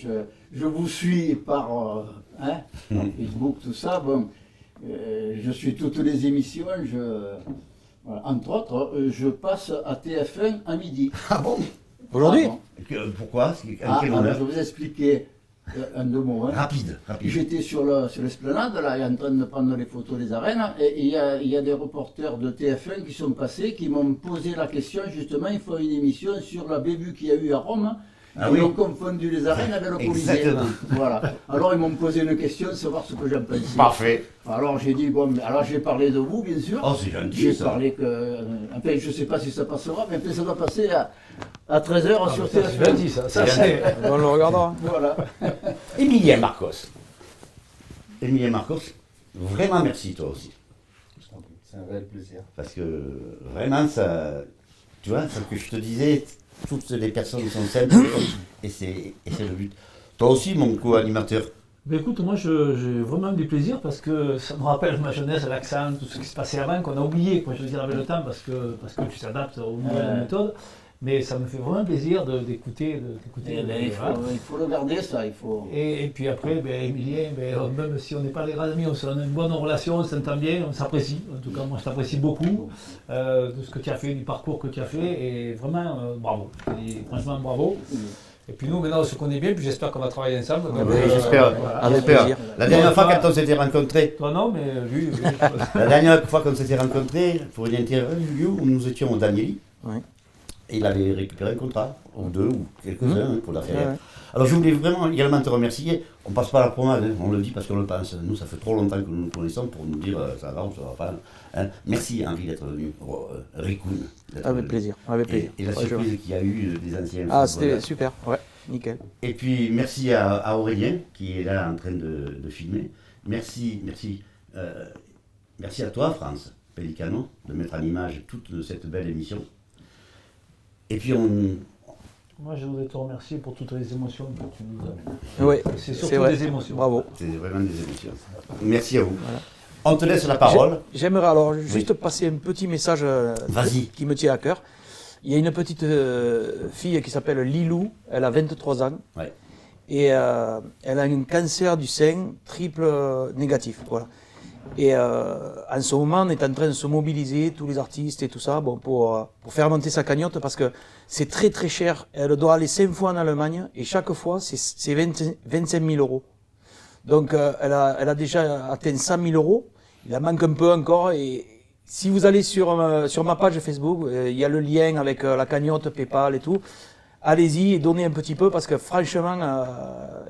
je vous suis par Facebook, tout ça. Bon. Je suis toutes les émissions, voilà. Entre autres, je passe à TF1 à midi. Ah bon? Aujourd'hui Ah, bon. Pourquoi? Quel Alors, honneur? je vais vous expliquer un deux mots. Hein. Rapide. J'étais sur l'esplanade, là, en train de prendre les photos des arènes, et il y a des reporters de TF1 qui sont passés, qui m'ont posé la question, justement, ils font une émission sur la bévue qu'il y a eu à Rome. Ah Ils oui. ont confondu les arènes avec le Colisée. Exactement. Voilà. Alors ils m'ont posé une question, savoir ce que j'en pensais. Parfait. Alors j'ai dit, bon, alors j'ai parlé de vous, bien sûr. Oh, c'est gentil, J'ai ça. parlé que. Enfin, je ne sais pas si ça passera, mais après ça va passer à 13h sur C'est TF1. gentil, ça. Ça, c'est. On le regardera. Voilà. Emilien Marcos. Emilien Marcos, vraiment merci toi aussi. C'est un réel plaisir. Parce que vraiment, ça, tu vois, ce que je te disais, toutes les personnes sont simples et c'est le but. Toi aussi, mon co-animateur. Mais écoute, moi j'ai vraiment du plaisir parce que ça me rappelle ma jeunesse, l'accent, tout ce qui se passait avant, qu'on a oublié, quoi, je veux dire, avec le temps, parce que tu t'adaptes aux nouvelles méthodes. Mais ça me fait vraiment plaisir d'écouter. Eh ben, il faut le garder, ça. Il faut... Et puis après, Emilien, même si on n'est pas les grands amis, on a une bonne relation, on s'entend bien, on s'apprécie. En tout cas, moi je t'apprécie beaucoup de ce que tu as fait, du parcours que tu as fait. Et vraiment, bravo. Et franchement, bravo. Et puis nous, maintenant, on se connaît bien, puis j'espère qu'on va travailler ensemble. Donc, J'espère. voilà. Avec J'espère. plaisir. La dernière fois quand on s'était rencontrés, Toi non, mais lui. la dernière fois qu'on s'était rencontrés pour une interview où nous étions au Danieli, Oui. et il avait récupéré un contrat, ou deux, ou quelques-uns pour la carrière. Ouais. Alors je voulais vraiment également te remercier. On passe pas la promenade, hein, on le dit parce qu'on le pense. Nous, ça fait trop longtemps que nous nous connaissons pour nous dire ça va ou ça va pas. Hein. Merci Henri d'être venu, Ricoun. Avec plaisir. Avec plaisir. Et la Ouais, je- surprise qu'il y a eu des anciens. Ah, footballeurs. c'était super. Ouais, nickel. Et puis merci à Aurélien qui est là en train de filmer. Merci à toi, France Pellicano, de mettre en image toute cette belle émission. Et puis Moi, je voudrais te remercier pour toutes les émotions que tu nous amènes. Ouais, C'est surtout vrai. des émotions. Bravo. c'est vraiment des émotions. Merci à vous. On te laisse la parole. J'aimerais alors juste passer un petit message Vas-y. qui me tient à cœur. Il y a une petite fille qui s'appelle Lilou, elle a 23 ans. Ouais. Et elle a un cancer du sein triple négatif. Voilà. Et en ce moment, on est en train de se mobiliser, tous les artistes et tout ça, bon, pour faire monter sa cagnotte parce que c'est très très cher. Elle doit aller 5 fois en Allemagne et chaque fois, c'est 25 000 euros. Donc elle a déjà atteint 100 000 euros. Il en manque un peu encore. Et si vous allez sur ma page Facebook, il y a le lien avec la cagnotte, PayPal et tout. Allez-y et donnez un petit peu parce que franchement,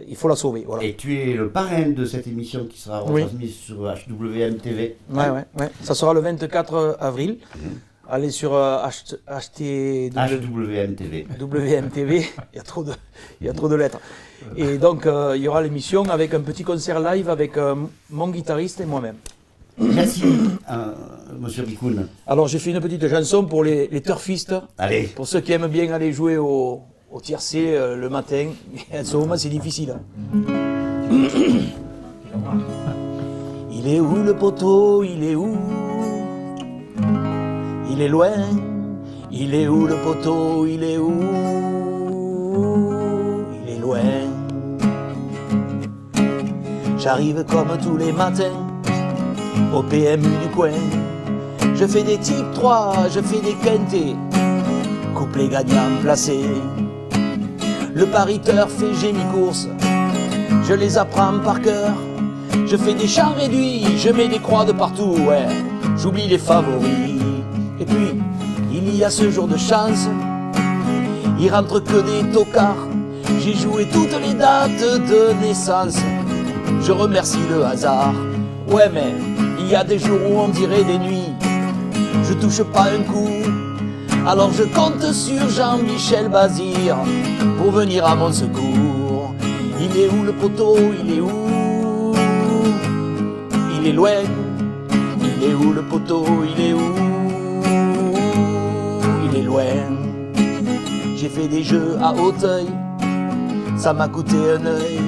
il faut la sauver. Voilà. Et tu es le parrain de cette émission qui sera Oui. retransmise sur HWM TV. Ouais. Ça sera le 24 avril. Allez sur HTWM HWM TV. TV, il y a trop de lettres. Et donc il y aura l'émission avec un petit concert live avec mon guitariste et moi-même. Merci, monsieur Ricoun. Alors j'ai fait une petite chanson pour les turfistes, Allez. pour ceux qui aiment bien aller jouer au tiercé le matin. En ce moment c'est difficile. Il est où le poteau? Il est où? Il est loin. Il est où le poteau? Il est où? Il est loin. J'arrive comme tous les matins au PMU du coin. Je fais des types 3, je fais des quintés, couplets gagnants placés. Le pariteur fait j'ai mes courses, je les apprends par cœur. Je fais des champs réduits, je mets des croix de partout, ouais. J'oublie les favoris. Et puis, il y a ce jour de chance, il rentre que des tocards. J'ai joué toutes les dates de naissance, je remercie le hasard. Ouais mais, il y a des jours où on dirait des nuits, je touche pas un coup. Alors je compte sur Jean-Michel Bazir pour venir à mon secours. Il est où le poteau? Il est où? Il est loin. Il est où le poteau? Il est où? Il est loin. J'ai fait des jeux à Hauteuil, ça m'a coûté un œil.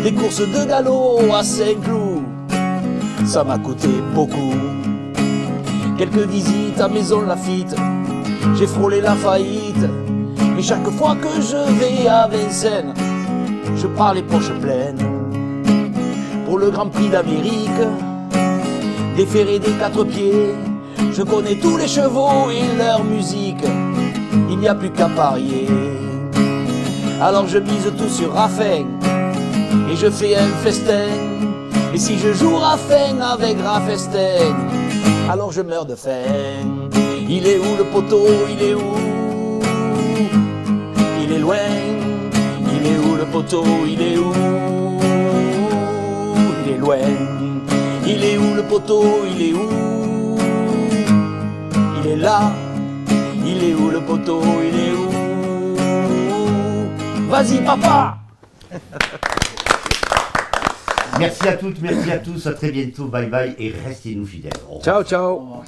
Des courses de galop à Saint-Cloud, ça m'a coûté beaucoup. Quelques visites à Maison Lafitte, j'ai frôlé la faillite. Mais chaque fois que je vais à Vincennes, je prends les poches pleines. Pour le Grand Prix d'Amérique, les ferrés des 4 pieds. Je connais tous les chevaux et leur musique, il n'y a plus qu'à parier. Alors je mise tout sur Raffin et je fais un festin. Et si je joue Raffin avec Raffestin, alors je meurs de faim. Il est où le poteau? Il est où? Il est loin. Il est où le poteau? Il est où? Il est loin. Il est où le poteau? Il est où? Il est là. Il est où le poteau? Il est où? Vas-y papa! Merci à toutes, merci à tous, à très bientôt, bye bye et restez-nous fidèles. Au revoir. Ciao ciao!